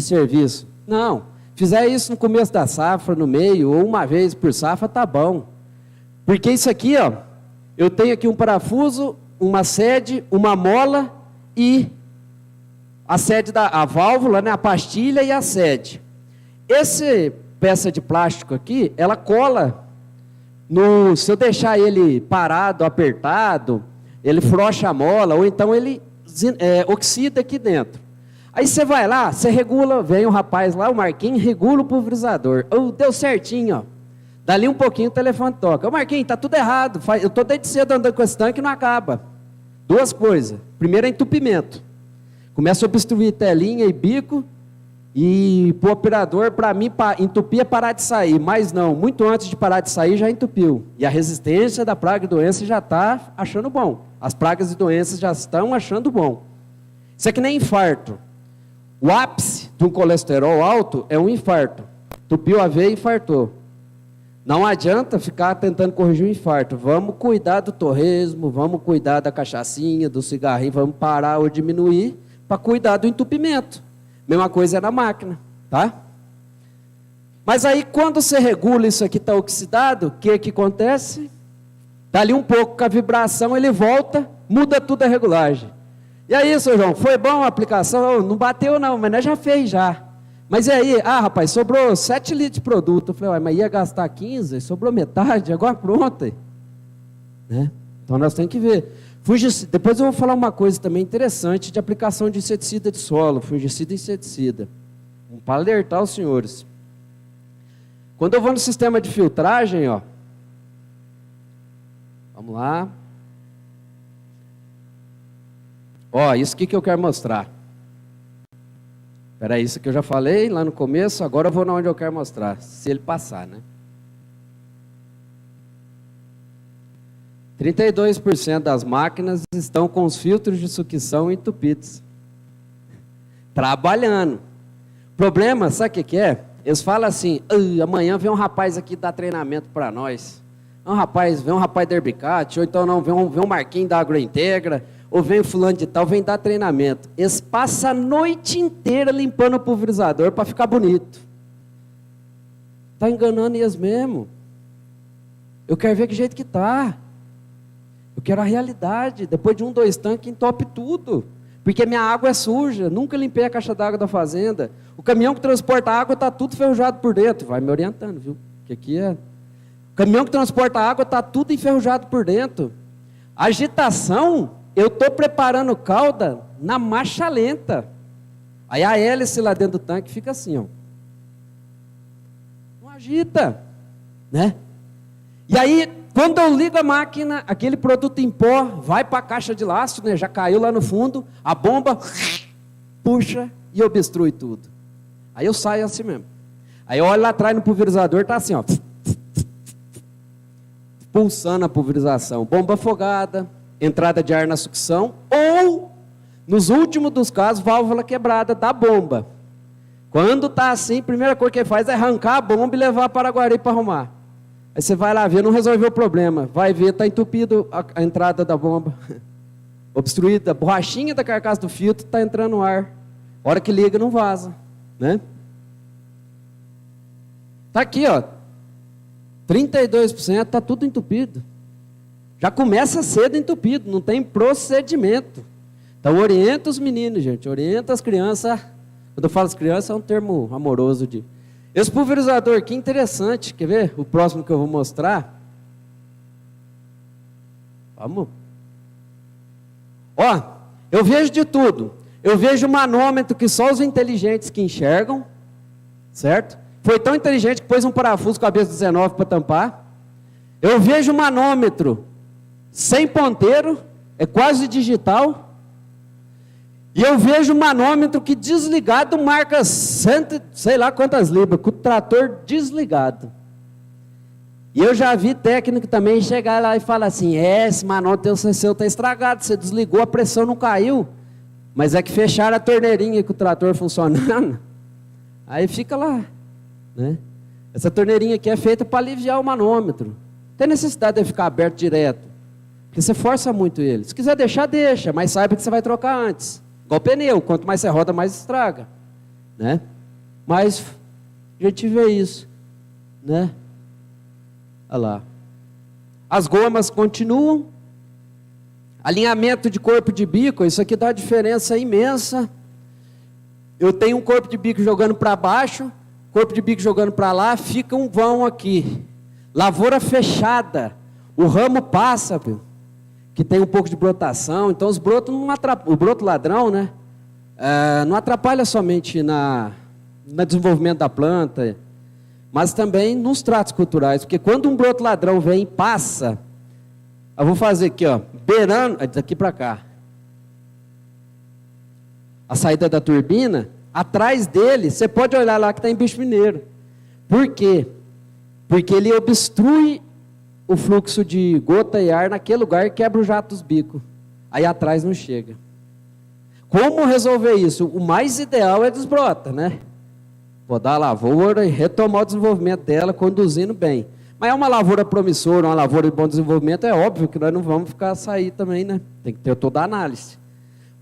serviço. Não, fizer isso no começo da safra, no meio, ou uma vez por safra, tá bom. Porque isso aqui, ó, eu tenho aqui um parafuso, uma sede, uma mola e a sede a válvula, né, a pastilha e a sede. Essa peça de plástico aqui, ela cola se eu deixar ele parado, apertado, ele frouxa a mola, ou então ele oxida aqui dentro. Aí você vai lá, você regula, vem o rapaz lá, o Marquinhos, regula o pulverizador. Deu certinho, ó. Dali um pouquinho o telefone toca. Marquinhos, tá tudo errado. Eu estou desde cedo andando com esse tanque e não acaba. Duas coisas. Primeiro é entupimento. Começa a obstruir telinha e bico. E para o operador, para mim, entupir é parar de sair. Mas não, muito antes de parar de sair já entupiu. E a resistência da praga e doença já está achando bom. As pragas e doenças já estão achando bom. Isso é que nem infarto. O ápice de um colesterol alto é um infarto. Entupiu a veia e infartou. Não adianta ficar tentando corrigir o infarto. Vamos cuidar do torresmo, vamos cuidar da cachaçinha, do cigarrinho, vamos parar ou diminuir para cuidar do entupimento. Mesma coisa é na máquina, tá? Mas aí quando você regula isso aqui está oxidado, o que acontece? Dali um pouco com a vibração ele volta, muda tudo a regulagem. E aí, seu João, foi bom a aplicação? Não bateu não, mas nós já fez já. Mas e aí? Ah, rapaz, sobrou 7 litros de produto. Eu falei, mas ia gastar 15, sobrou metade, agora pronto. Né? Então nós temos que ver. Depois eu vou falar uma coisa também interessante de aplicação de inseticida de solo, fungicida e inseticida. Para alertar os senhores. Quando eu vou no sistema de filtragem, ó. Vamos lá. Ó, isso aqui que eu quero mostrar. Espera aí, isso que eu já falei lá no começo, agora eu vou na onde eu quero mostrar, se ele passar, né? 32% das máquinas estão com os filtros de sucção entupidos. Trabalhando. Problema, sabe o que é? Eles falam assim, amanhã vem um rapaz aqui dar treinamento para nós. Vem um rapaz da Herbicat, ou então não, vem um Marquinhos da Agrointegra, ou vem o fulano de tal, vem dar treinamento. Eles passam a noite inteira limpando o pulverizador para ficar bonito. Está enganando eles mesmo. Eu quero ver que jeito que está. Eu quero a realidade. Depois de 1, 2 tanques, entope tudo. Porque minha água é suja. Nunca limpei a caixa d'água da fazenda. O caminhão que transporta a água está tudo enferrujado por dentro. Vai me orientando, viu? Que aqui é... O caminhão que transporta a água está tudo enferrujado por dentro. A agitação, eu estou preparando calda na marcha lenta. Aí a hélice lá dentro do tanque fica assim, ó. Não agita, né? E aí, quando eu ligo a máquina, aquele produto em pó vai para a caixa de lastro, né? Já caiu lá no fundo, a bomba puxa e obstrui tudo. Aí eu saio assim mesmo. Aí eu olho lá atrás no pulverizador, tá assim, ó. Pulsando a pulverização. Bomba afogada, entrada de ar na sucção, ou, nos últimos dos casos, válvula quebrada da bomba. Quando tá assim, a primeira coisa que ele faz é arrancar a bomba e levar para Guari para arrumar. Aí você vai lá ver, não resolveu o problema. Vai ver, está entupido a entrada da bomba. Obstruída, a borrachinha da carcaça do filtro está entrando no ar. A hora que liga, não vaza. Né? Está aqui, ó. 32% está tudo entupido. Já começa cedo entupido, não tem procedimento. Então orienta os meninos, gente. Orienta as crianças. Quando eu falo as crianças, é um termo amoroso de... Esse pulverizador aqui, interessante, quer ver? O próximo que eu vou mostrar. Vamos. Ó, eu vejo de tudo. Eu vejo manômetro que só os inteligentes que enxergam, certo? Foi tão inteligente que pôs um parafuso cabeça 19 para tampar. Eu vejo manômetro sem ponteiro, é quase digital. E eu vejo um manômetro que desligado marca sei lá quantas libras, com o trator desligado. E eu já vi técnico também chegar lá e falar assim, esse manômetro seu está estragado, você desligou, a pressão não caiu, mas é que fecharam a torneirinha com o trator funcionando, aí fica lá. Né? Essa torneirinha aqui é feita para aliviar o manômetro, não tem necessidade de ficar aberto direto, porque você força muito ele. Se quiser deixar, deixa, mas saiba que você vai trocar antes. Igual pneu, quanto mais você roda, mais estraga, né? Mas a gente vê isso, né? Olha lá. As gomas continuam. Alinhamento de corpo de bico, isso aqui dá uma diferença imensa. Eu tenho um corpo de bico jogando para baixo, corpo de bico jogando para lá, fica um vão aqui. Lavoura fechada, o ramo passa, viu? Que tem um pouco de brotação, então os brotos não atrapalham, o broto ladrão, né? Não atrapalha somente no desenvolvimento da planta, mas também nos tratos culturais, porque quando um broto ladrão vem e passa, eu vou fazer aqui, ó, beirando, daqui para cá, a saída da turbina, atrás dele, você pode olhar lá que está em bicho mineiro. Por quê? Porque ele obstrui o fluxo de gota e ar naquele lugar e quebra o jato dos bicos. Aí atrás não chega. Como resolver isso? O mais ideal é desbrota, né? Podar a lavoura e retomar o desenvolvimento dela, conduzindo bem. Mas é uma lavoura promissora, uma lavoura de bom desenvolvimento, é óbvio que nós não vamos ficar sair também, né? Tem que ter toda a análise.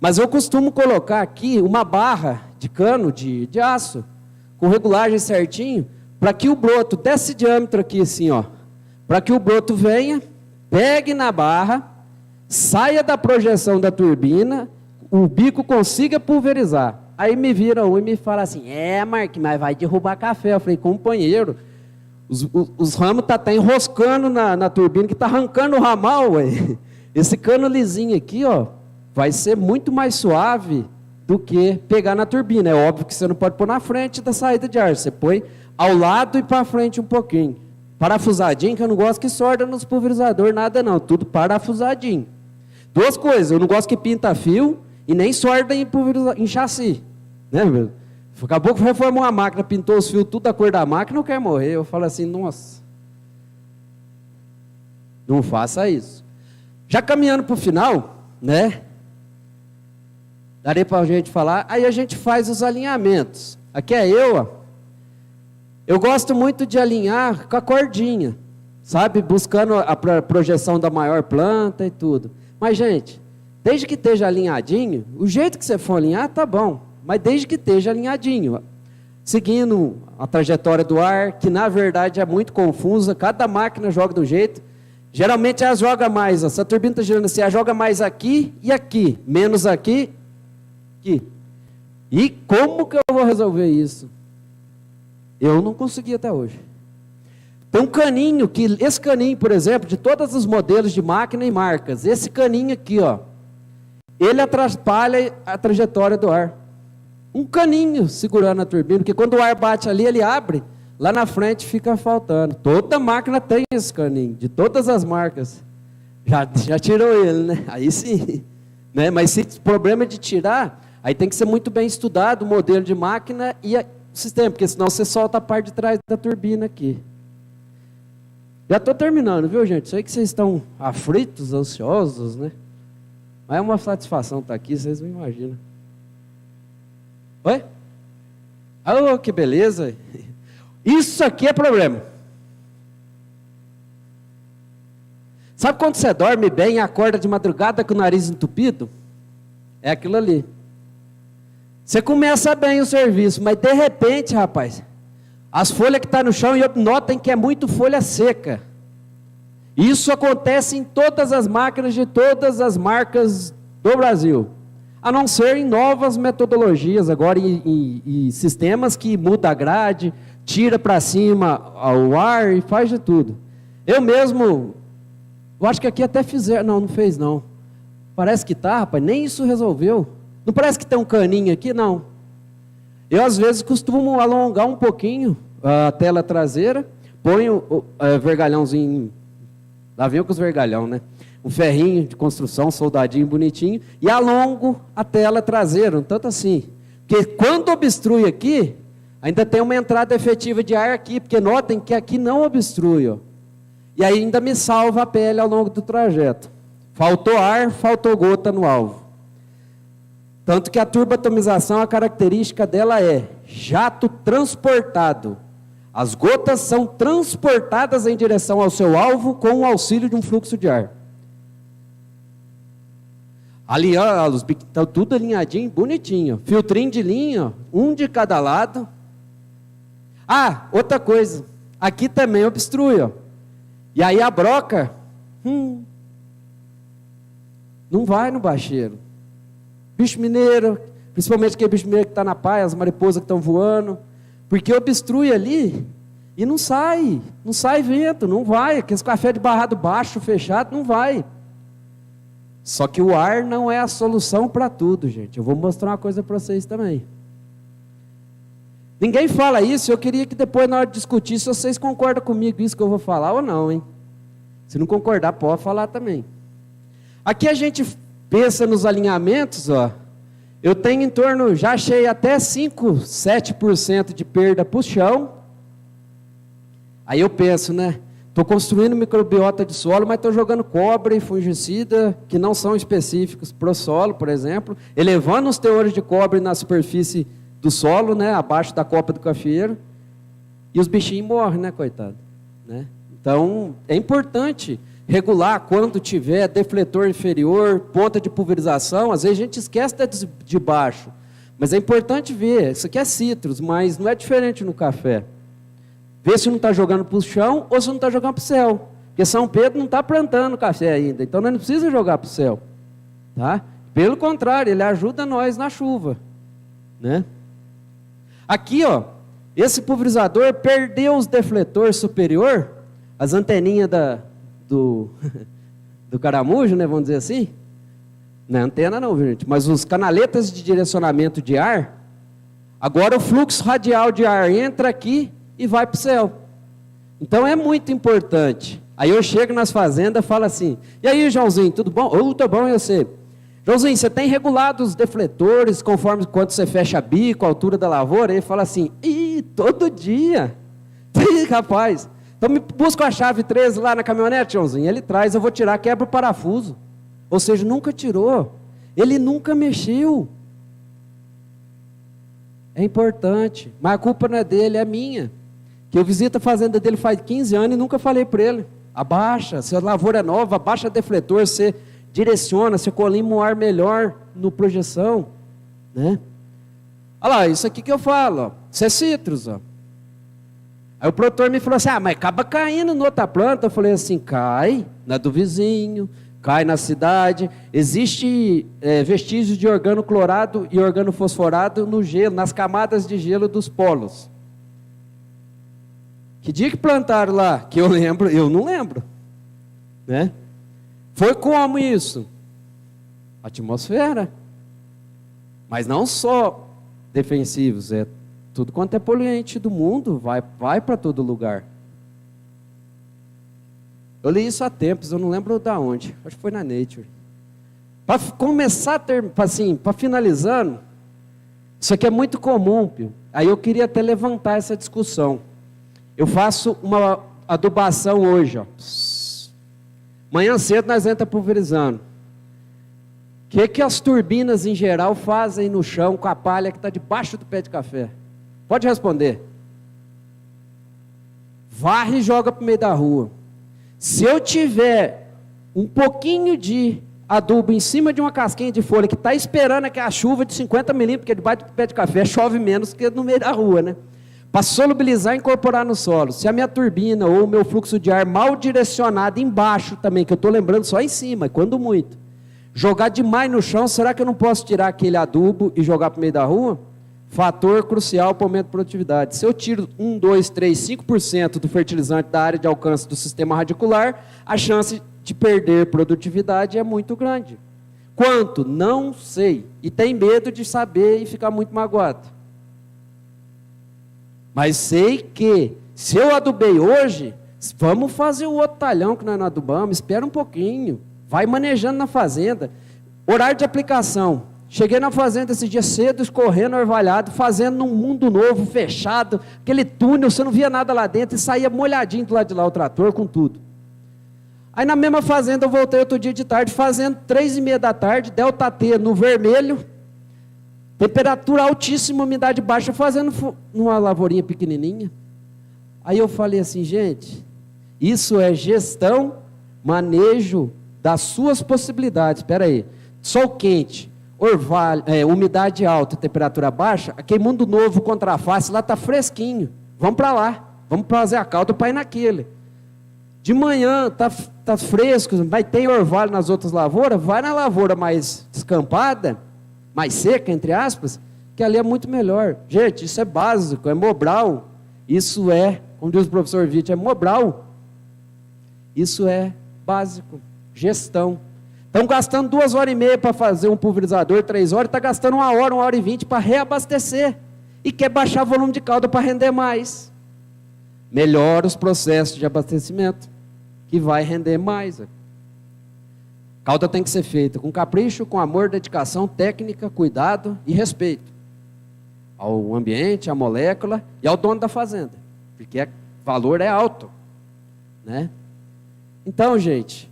Mas eu costumo colocar aqui uma barra de cano de aço, com regulagem certinho, para que o broto desse diâmetro aqui assim, ó, para que o broto venha, pegue na barra, saia da projeção da turbina, o bico consiga pulverizar. Aí me vira um e me fala assim, Marquinhos, mas vai derrubar café. Eu falei, companheiro, os ramos tá enroscando na turbina, que tá arrancando o ramal, ué. Esse cano lisinho aqui, ó, vai ser muito mais suave do que pegar na turbina. É óbvio que você não pode pôr na frente da saída de ar, você põe ao lado e para frente um pouquinho. Parafusadinho, que eu não gosto que solda nos pulverizadores, nada não, tudo parafusadinho. Duas coisas, eu não gosto que pinta fio e nem solda em chassi. Né, meu? Acabou que reformou a máquina, pintou os fios tudo da cor da máquina, não quer morrer. Eu falo assim, nossa, não faça isso. Já caminhando para o final, né? Darei para a gente falar, aí a gente faz os alinhamentos. Aqui é eu, ó. Eu gosto muito de alinhar com a cordinha, sabe? Buscando a projeção da maior planta e tudo. Mas, gente, desde que esteja alinhadinho, o jeito que você for alinhar, tá bom. Mas desde que esteja alinhadinho, seguindo a trajetória do ar, que na verdade é muito confusa, cada máquina joga de um jeito. Geralmente ela joga mais, essa turbina está girando assim, ela joga mais aqui e aqui, menos aqui, aqui. E como que eu vou resolver isso? Eu não consegui até hoje. Tem um caninho, esse caninho, por exemplo, de todos os modelos de máquina e marcas, esse caninho aqui, ó, ele atrapalha a trajetória do ar. Um caninho segurando a turbina, porque quando o ar bate ali, ele abre, lá na frente fica faltando. Toda máquina tem esse caninho, de todas as marcas. Já tirou ele, né? Aí sim. Né? Mas se o problema é de tirar, aí tem que ser muito bem estudado o modelo de máquina e o sistema, porque senão você solta a parte de trás da turbina aqui. Já estou terminando, viu, gente? Sei que vocês estão aflitos, ansiosos, né? Mas é uma satisfação estar aqui, vocês não imaginam. Oi? Oh, que beleza! Isso aqui é problema. Sabe quando você dorme bem e acorda de madrugada com o nariz entupido? É aquilo ali. Você começa bem o serviço, mas de repente, rapaz, as folhas que estão no chão, e notem que é muito folha seca. Isso acontece em todas as máquinas de todas as marcas do Brasil. A não ser em novas metodologias agora e sistemas que muda a grade, tira para cima o ar e faz de tudo. Eu mesmo, eu acho que aqui até fizeram, não fez não. Parece que tá, rapaz, nem isso resolveu. Não parece que tem um caninho aqui, não. Eu às vezes costumo alongar um pouquinho a tela traseira, ponho o vergalhãozinho, lá vem com os vergalhão, né? Um ferrinho de construção, soldadinho, bonitinho, e alongo a tela traseira, um tanto assim. Porque quando obstrui aqui, ainda tem uma entrada efetiva de ar aqui, porque notem que aqui não obstrui, ó. E ainda me salva a pele ao longo do trajeto. Faltou ar, faltou gota no alvo. Tanto que a turbatomização, a característica dela é jato transportado. As gotas são transportadas em direção ao seu alvo com o auxílio de um fluxo de ar. Ali, ó, os biquinhos estão tudo alinhadinho, bonitinho. Filtrinho de linha, um de cada lado. Ah, outra coisa. Aqui também obstrui, ó. E aí a broca, não vai no bacheiro. Bicho mineiro, principalmente aquele bicho mineiro que está na praia, as mariposas que estão voando. Porque obstrui ali e não sai vento, não vai. Aqueles café de barrado baixo, fechado, não vai. Só que o ar não é a solução para tudo, gente. Eu vou mostrar uma coisa para vocês também. Ninguém fala isso, eu queria que depois, na hora de discutir, se vocês concordam comigo isso que eu vou falar ou não, hein? Se não concordar, pode falar também. Aqui a gente pensa nos alinhamentos, ó. Eu tenho em torno, já achei até 5, 7% de perda para o chão. Aí eu penso, né? Estou construindo microbiota de solo, mas estou jogando cobre e fungicida que não são específicos para o solo, por exemplo, elevando os teores de cobre na superfície do solo, né, abaixo da copa do cafeiro, e os bichinhos morrem, né, coitado? Né? Então, é importante regular quando tiver defletor inferior, ponta de pulverização. Às vezes a gente esquece de baixo, mas é importante ver. Isso aqui é citros, mas não é diferente no café. Ver se não está jogando para o chão ou se não está jogando para o céu. Porque São Pedro não está plantando café ainda, então não precisa jogar para o céu. Tá? Pelo contrário, ele ajuda nós na chuva, né? Aqui, ó, esse pulverizador perdeu os defletores superior, as anteninhas do caramujo, né, vamos dizer assim. Não é antena não, gente, mas os canaletas de direcionamento de ar. Agora o fluxo radial de ar entra aqui e vai para o céu. Então é muito importante. Aí eu chego nas fazendas e falo assim: e aí, Joãozinho, tudo bom? Tudo bom, e você? Joãozinho, você tem regulado os defletores conforme quanto você fecha bico, a altura da lavoura? Ele fala assim: ih, todo dia. Ih, rapaz, então me busca a chave 13 lá na caminhonete, Joãozinho. Ele traz, eu vou tirar, quebra o parafuso. Ou seja, nunca tirou. Ele nunca mexeu. É importante, mas a culpa não é dele, é minha. Que eu visito a fazenda dele faz 15 anos e nunca falei para ele: abaixa, se a lavoura é nova, abaixa o defletor, você direciona, você colima um ar melhor no projeção, né? Olha lá, isso aqui que eu falo, ó, isso é citros, ó. Aí o produtor me falou assim: ah, mas acaba caindo na outra planta. Eu falei assim: cai na do vizinho, cai na cidade. Existe vestígios de organoclorado e organofosforado no gelo, nas camadas de gelo dos polos. Que dia que plantaram lá? Que eu lembro, eu não lembro, né? Foi como isso? Atmosfera. Mas não só defensivos, é tudo quanto é poluente do mundo, vai para todo lugar. Eu li isso há tempos, eu não lembro de onde, acho que foi na Nature. Para começar, para finalizando, isso aqui é muito comum, Pio. Aí eu queria até levantar essa discussão. Eu faço uma adubação hoje, ó. Manhã cedo nós entramos pulverizando. O que as turbinas em geral fazem no chão com a palha que está debaixo do pé de café? Pode responder. Varre e joga para o meio da rua. Se eu tiver um pouquinho de adubo em cima de uma casquinha de folha que está esperando que a chuva de 50 milímetros, porque debaixo do pé de café chove menos que no meio da rua, né? Para solubilizar e incorporar no solo. Se a minha turbina ou o meu fluxo de ar mal direcionado embaixo também, que eu estou lembrando só em cima, quando muito, jogar demais no chão, será que eu não posso tirar aquele adubo e jogar para o meio da rua? Fator crucial para o aumento de produtividade. Se eu tiro 1, 2, 3, 5% do fertilizante da área de alcance do sistema radicular, a chance de perder produtividade é muito grande. Quanto? Não sei. E tem medo de saber e ficar muito magoado. Mas sei que, se eu adubei hoje, vamos fazer o outro talhão que nós não adubamos, espera um pouquinho, vai manejando na fazenda. Horário de aplicação. Cheguei na fazenda esse dia cedo, escorrendo orvalhado, fazendo num mundo novo, fechado, aquele túnel, você não via nada lá dentro, e saía molhadinho do lado de lá o trator com tudo. Aí na mesma fazenda eu voltei outro dia de tarde, fazendo 3:30 da tarde, delta T no vermelho, temperatura altíssima, umidade baixa, fazendo numa lavourinha pequenininha. Aí eu falei assim: gente, isso é gestão, manejo das suas possibilidades. Espera aí, sol quente, orvalho, umidade alta, temperatura baixa, aquele mundo novo contra a face, lá está fresquinho, vamos para lá, vamos fazer a calda para ir naquele. De manhã tá fresco, mas tem orvalho nas outras lavouras, vai na lavoura mais descampada, mais seca, entre aspas, que ali é muito melhor. Gente, isso é básico, é Mobral. Isso é, como diz o professor Witt, é Mobral. Isso é básico, gestão. Estão gastando 2h30 para fazer um pulverizador, 3 horas, está gastando 1 hora e 20 para reabastecer. E quer baixar o volume de calda para render mais. Melhora os processos de abastecimento, que vai render mais. Calda tem que ser feita com capricho, com amor, dedicação, técnica, cuidado e respeito ao ambiente, à molécula e ao dono da fazenda, porque o valor é alto, né? Então, gente,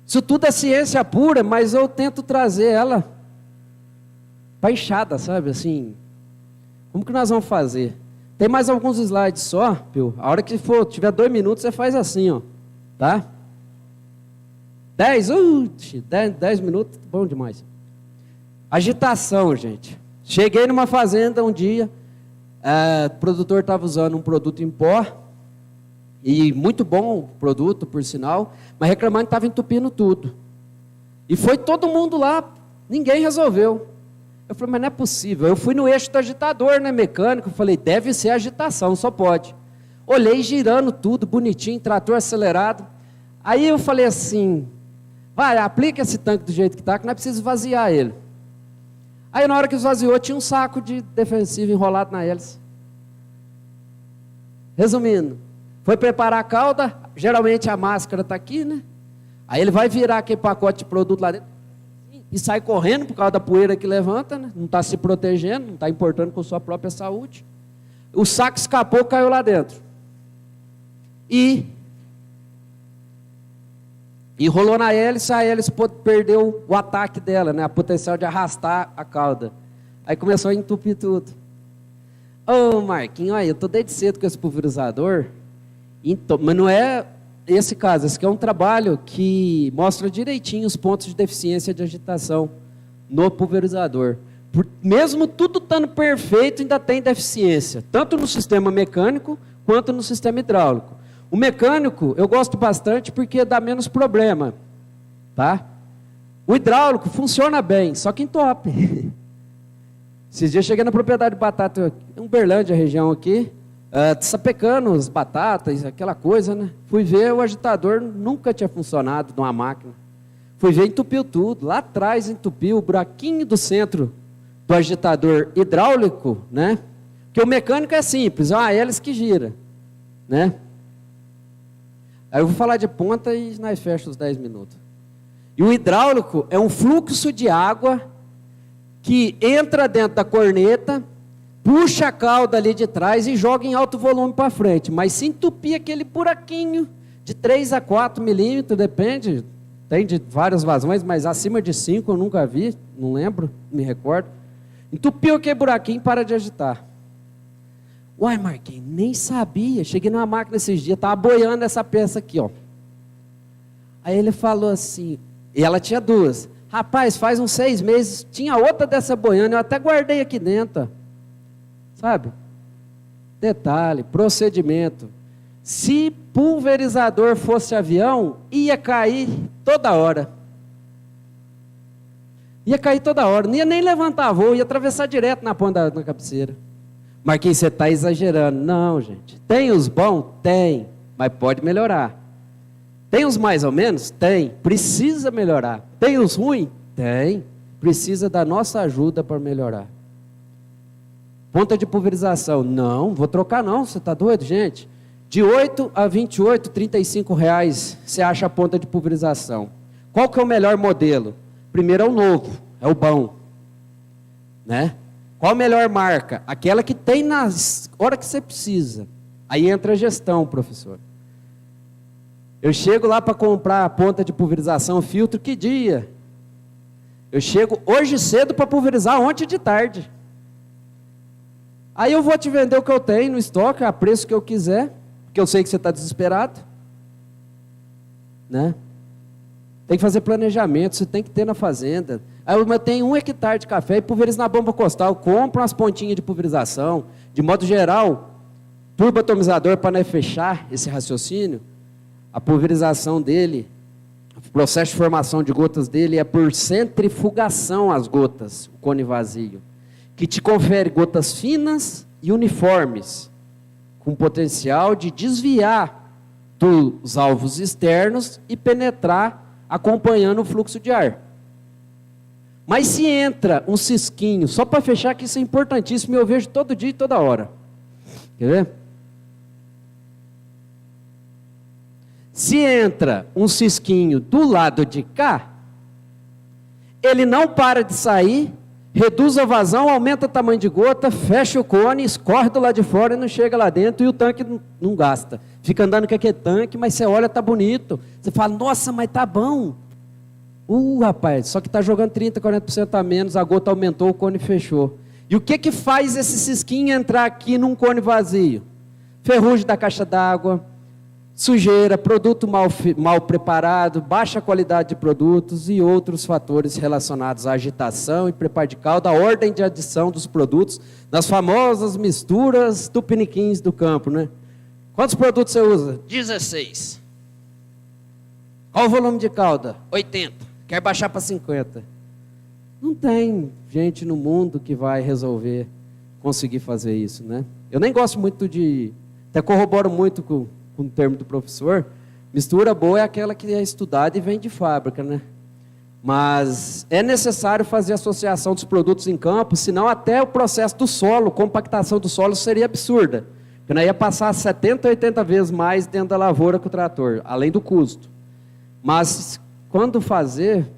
isso tudo é ciência pura, mas eu tento trazer ela para enxada, sabe? Assim, como que nós vamos fazer? Tem mais alguns slides só, Pio. A hora que tiver 2 minutos, você faz assim, ó, tá? 10 minutos, bom demais. Agitação, gente. Cheguei numa fazenda um dia, o produtor estava usando um produto em pó, e muito bom o produto, por sinal, mas reclamando que estava entupindo tudo. E foi todo mundo lá, ninguém resolveu. Eu falei, mas não é possível. Eu fui no eixo do agitador, né, mecânico, falei, deve ser agitação, só pode. Olhei girando tudo, bonitinho, trator acelerado. Aí eu falei assim, vai, aplica esse tanque do jeito que está, que não é preciso esvaziar ele. Aí na hora que esvaziou, tinha um saco de defensivo enrolado na hélice. Resumindo, foi preparar a cauda, geralmente a máscara está aqui, né? Aí ele vai virar aquele pacote de produto lá dentro e sai correndo por causa da poeira que levanta, né? Não está se protegendo, não está importando com sua própria saúde. O saco escapou, caiu lá dentro. E rolou na hélice, a hélice perdeu o ataque dela, né? A potencial de arrastar a cauda. Aí começou a entupir tudo. Ô Marquinhos, olha, eu estou desde cedo com esse pulverizador, mas não é esse caso, esse aqui é um trabalho que mostra direitinho os pontos de deficiência de agitação no pulverizador. Mesmo tudo estando perfeito, ainda tem deficiência, tanto no sistema mecânico quanto no sistema hidráulico. O mecânico eu gosto bastante porque dá menos problema, tá? O hidráulico funciona bem, só que entope. Esses dias eu cheguei na propriedade de batata em Uberlândia, região aqui, sapecando as batatas, aquela coisa, né? Fui ver, o agitador nunca tinha funcionado numa máquina. Fui ver, entupiu tudo. Lá atrás entupiu o buraquinho do centro do agitador hidráulico, né? Porque o mecânico é simples, é uma hélice que gira, né? Aí eu vou falar de ponta e nós fechamos os 10 minutos. E o hidráulico é um fluxo de água que entra dentro da corneta, puxa a cauda ali de trás e joga em alto volume para frente. Mas se entupir aquele buraquinho de 3 a 4 milímetros, depende, tem de várias vazões, mas acima de 5 eu nunca vi, não lembro, não me recordo. Entupiu aquele buraquinho e para de agitar. Uai, Marquinhos, nem sabia. Cheguei numa máquina esses dias, estava boiando essa peça aqui, ó. Aí ele falou assim, e ela tinha duas. Rapaz, faz uns 6 meses, tinha outra dessa boiando, eu até guardei aqui dentro, sabe? Detalhe, procedimento. Se pulverizador fosse avião, ia cair toda hora. Ia cair toda hora, não ia nem levantar voo, ia atravessar direto na ponta da cabeceira. Marquinhos, você está exagerando. Não, gente. Tem os bons? Tem, mas pode melhorar. Tem os mais ou menos? Tem, precisa melhorar. Tem os ruins? Tem, precisa da nossa ajuda para melhorar. Ponta de pulverização? Não, vou trocar não, você está doido, gente? De 8 a 28, R$35 você acha a ponta de pulverização. Qual que é o melhor modelo? Primeiro é o novo, é o bom, né? Qual a melhor marca? Aquela que tem na hora que você precisa. Aí entra a gestão, professor. Eu chego lá para comprar a ponta de pulverização, filtro, que dia? Eu chego hoje cedo para pulverizar ontem de tarde. Aí eu vou te vender o que eu tenho no estoque, a preço que eu quiser, porque eu sei que você está desesperado, né? Tem que fazer planejamento, você tem que ter na fazenda. Aí eu tenho 1 hectare de café e pulverizo na bomba costal, compro umas pontinhas de pulverização. De modo geral, turboatomizador, para não fechar esse raciocínio, a pulverização dele, o processo de formação de gotas dele é por centrifugação as gotas, o cone vazio, que te confere gotas finas e uniformes, com potencial de desviar dos alvos externos e penetrar acompanhando o fluxo de ar. Mas se entra um cisquinho, só para fechar que isso é importantíssimo, eu vejo todo dia e toda hora. Quer ver? Se entra um cisquinho do lado de cá, ele não para de sair, reduz a vazão, aumenta o tamanho de gota, fecha o cone, escorre do lado de fora e não chega lá dentro e o tanque não gasta. Fica andando com aquele tanque, mas você olha, tá bonito. Você fala, nossa, mas tá bom. Rapaz, só que está jogando 30%, 40% a menos, a gota aumentou, o cone fechou. E o que faz esse cisquinho entrar aqui num cone vazio? Ferrugem da caixa d'água, sujeira, produto mal preparado, baixa qualidade de produtos e outros fatores relacionados à agitação e preparo de calda, a ordem de adição dos produtos, nas famosas misturas tupiniquins do campo, né? Quantos produtos você usa? 16. Qual o volume de calda? 80. quer baixar para 50. Não tem gente no mundo que vai resolver conseguir fazer isso, né? Eu nem gosto muito até corroboro muito com o termo do professor, mistura boa é aquela que é estudada e vem de fábrica, né? Mas é necessário fazer associação dos produtos em campo, senão até o processo do solo, compactação do solo seria absurda. Porque nós ia passar 70, 80 vezes mais dentro da lavoura com o trator, além do custo. Mas quando fazer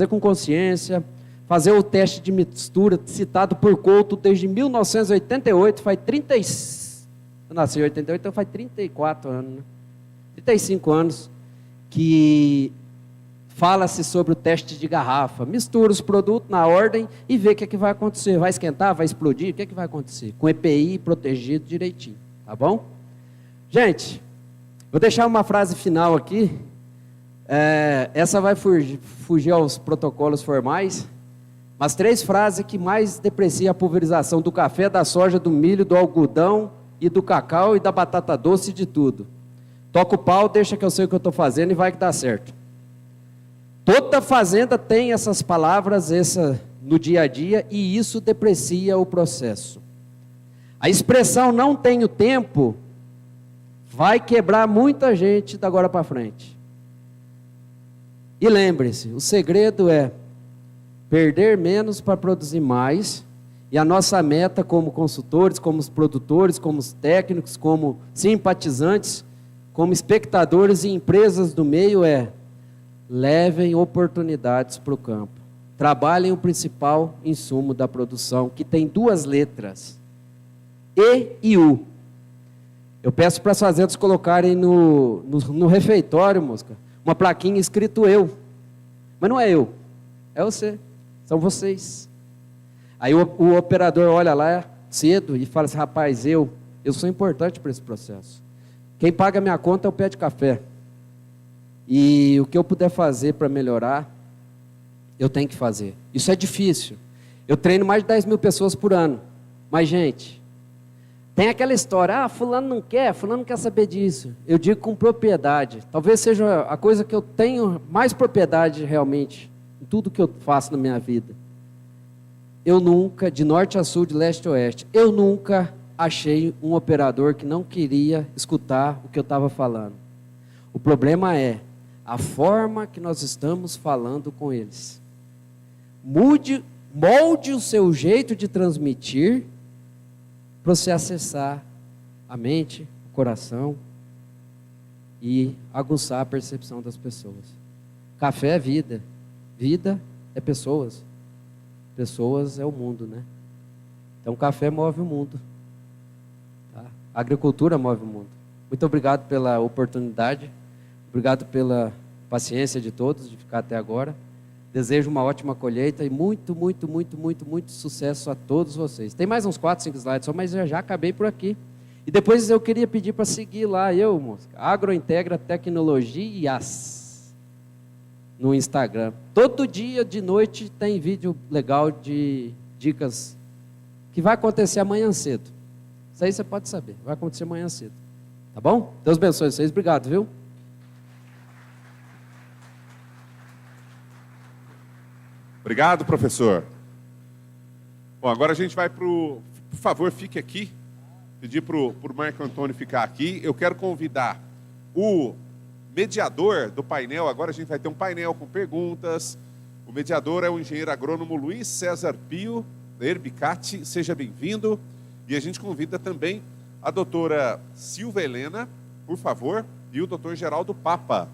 com consciência, fazer o teste de mistura citado por Couto desde 1988, faz 35, eu nasci em 88, então faz 34 anos, né? 35 anos que fala-se sobre o teste de garrafa. Mistura os produtos na ordem e vê o que vai acontecer. Vai esquentar, vai explodir, o que vai acontecer? Com EPI protegido direitinho, tá bom? Gente, vou deixar uma frase final aqui. Essa vai fugir aos protocolos formais, mas 3 frases que mais depreciam a pulverização do café, da soja, do milho, do algodão e do cacau e da batata doce e de tudo. Toca o pau, deixa que eu sei o que eu estou fazendo e vai que dá certo. Toda fazenda tem essas palavras no dia a dia e isso deprecia o processo. A expressão não tenho tempo vai quebrar muita gente da agora para frente. E lembre-se, o segredo é perder menos para produzir mais. E a nossa meta como consultores, como produtores, como técnicos, como simpatizantes, como espectadores e empresas do meio é: levem oportunidades para o campo. Trabalhem o principal insumo da produção, que tem 2 letras, E e U. Eu peço para as fazendas colocarem no refeitório, Mosca, uma plaquinha escrito eu. Mas não é eu, é você, são vocês. Aí o operador olha lá cedo e fala assim: rapaz, eu sou importante para esse processo. Quem paga minha conta é o pé de café. E o que eu puder fazer para melhorar, eu tenho que fazer. Isso é difícil. Eu treino mais de 10 mil pessoas por ano. Mas, gente, tem aquela história: fulano não quer saber disso. Eu digo com propriedade. Talvez seja a coisa que eu tenho mais propriedade realmente, em tudo que eu faço na minha vida. Eu nunca, de norte a sul, de leste a oeste, eu nunca achei um operador que não queria escutar o que eu estava falando. O problema é a forma que nós estamos falando com eles. Molde o seu jeito de transmitir para você acessar a mente, o coração e aguçar a percepção das pessoas. Café é vida, vida é pessoas, pessoas é o mundo, né? Então café move o mundo, tá? A agricultura move o mundo. Muito obrigado pela oportunidade. Obrigado pela paciência de todos, de ficar até agora. Desejo uma ótima colheita e muito, muito, muito, muito, muito sucesso a todos vocês. Tem mais uns 4, 5 slides só, mas eu já acabei por aqui. E depois eu queria pedir para seguir lá, Agrointegra Tecnologias, no Instagram. Todo dia de noite tem vídeo legal de dicas que vai acontecer amanhã cedo. Isso aí você pode saber, vai acontecer amanhã cedo. Tá bom? Deus abençoe vocês, obrigado, viu? Obrigado, professor. Bom, agora a gente vai para o... Por favor, fique aqui. Pedir para o Marco Antônio ficar aqui. Eu quero convidar o mediador do painel. Agora a gente vai ter um painel com perguntas. O mediador é o engenheiro agrônomo Luiz César Pio, da Herbicate. Seja bem-vindo. E a gente convida também a doutora Silva Helena, por favor, e o doutor Geraldo Papa.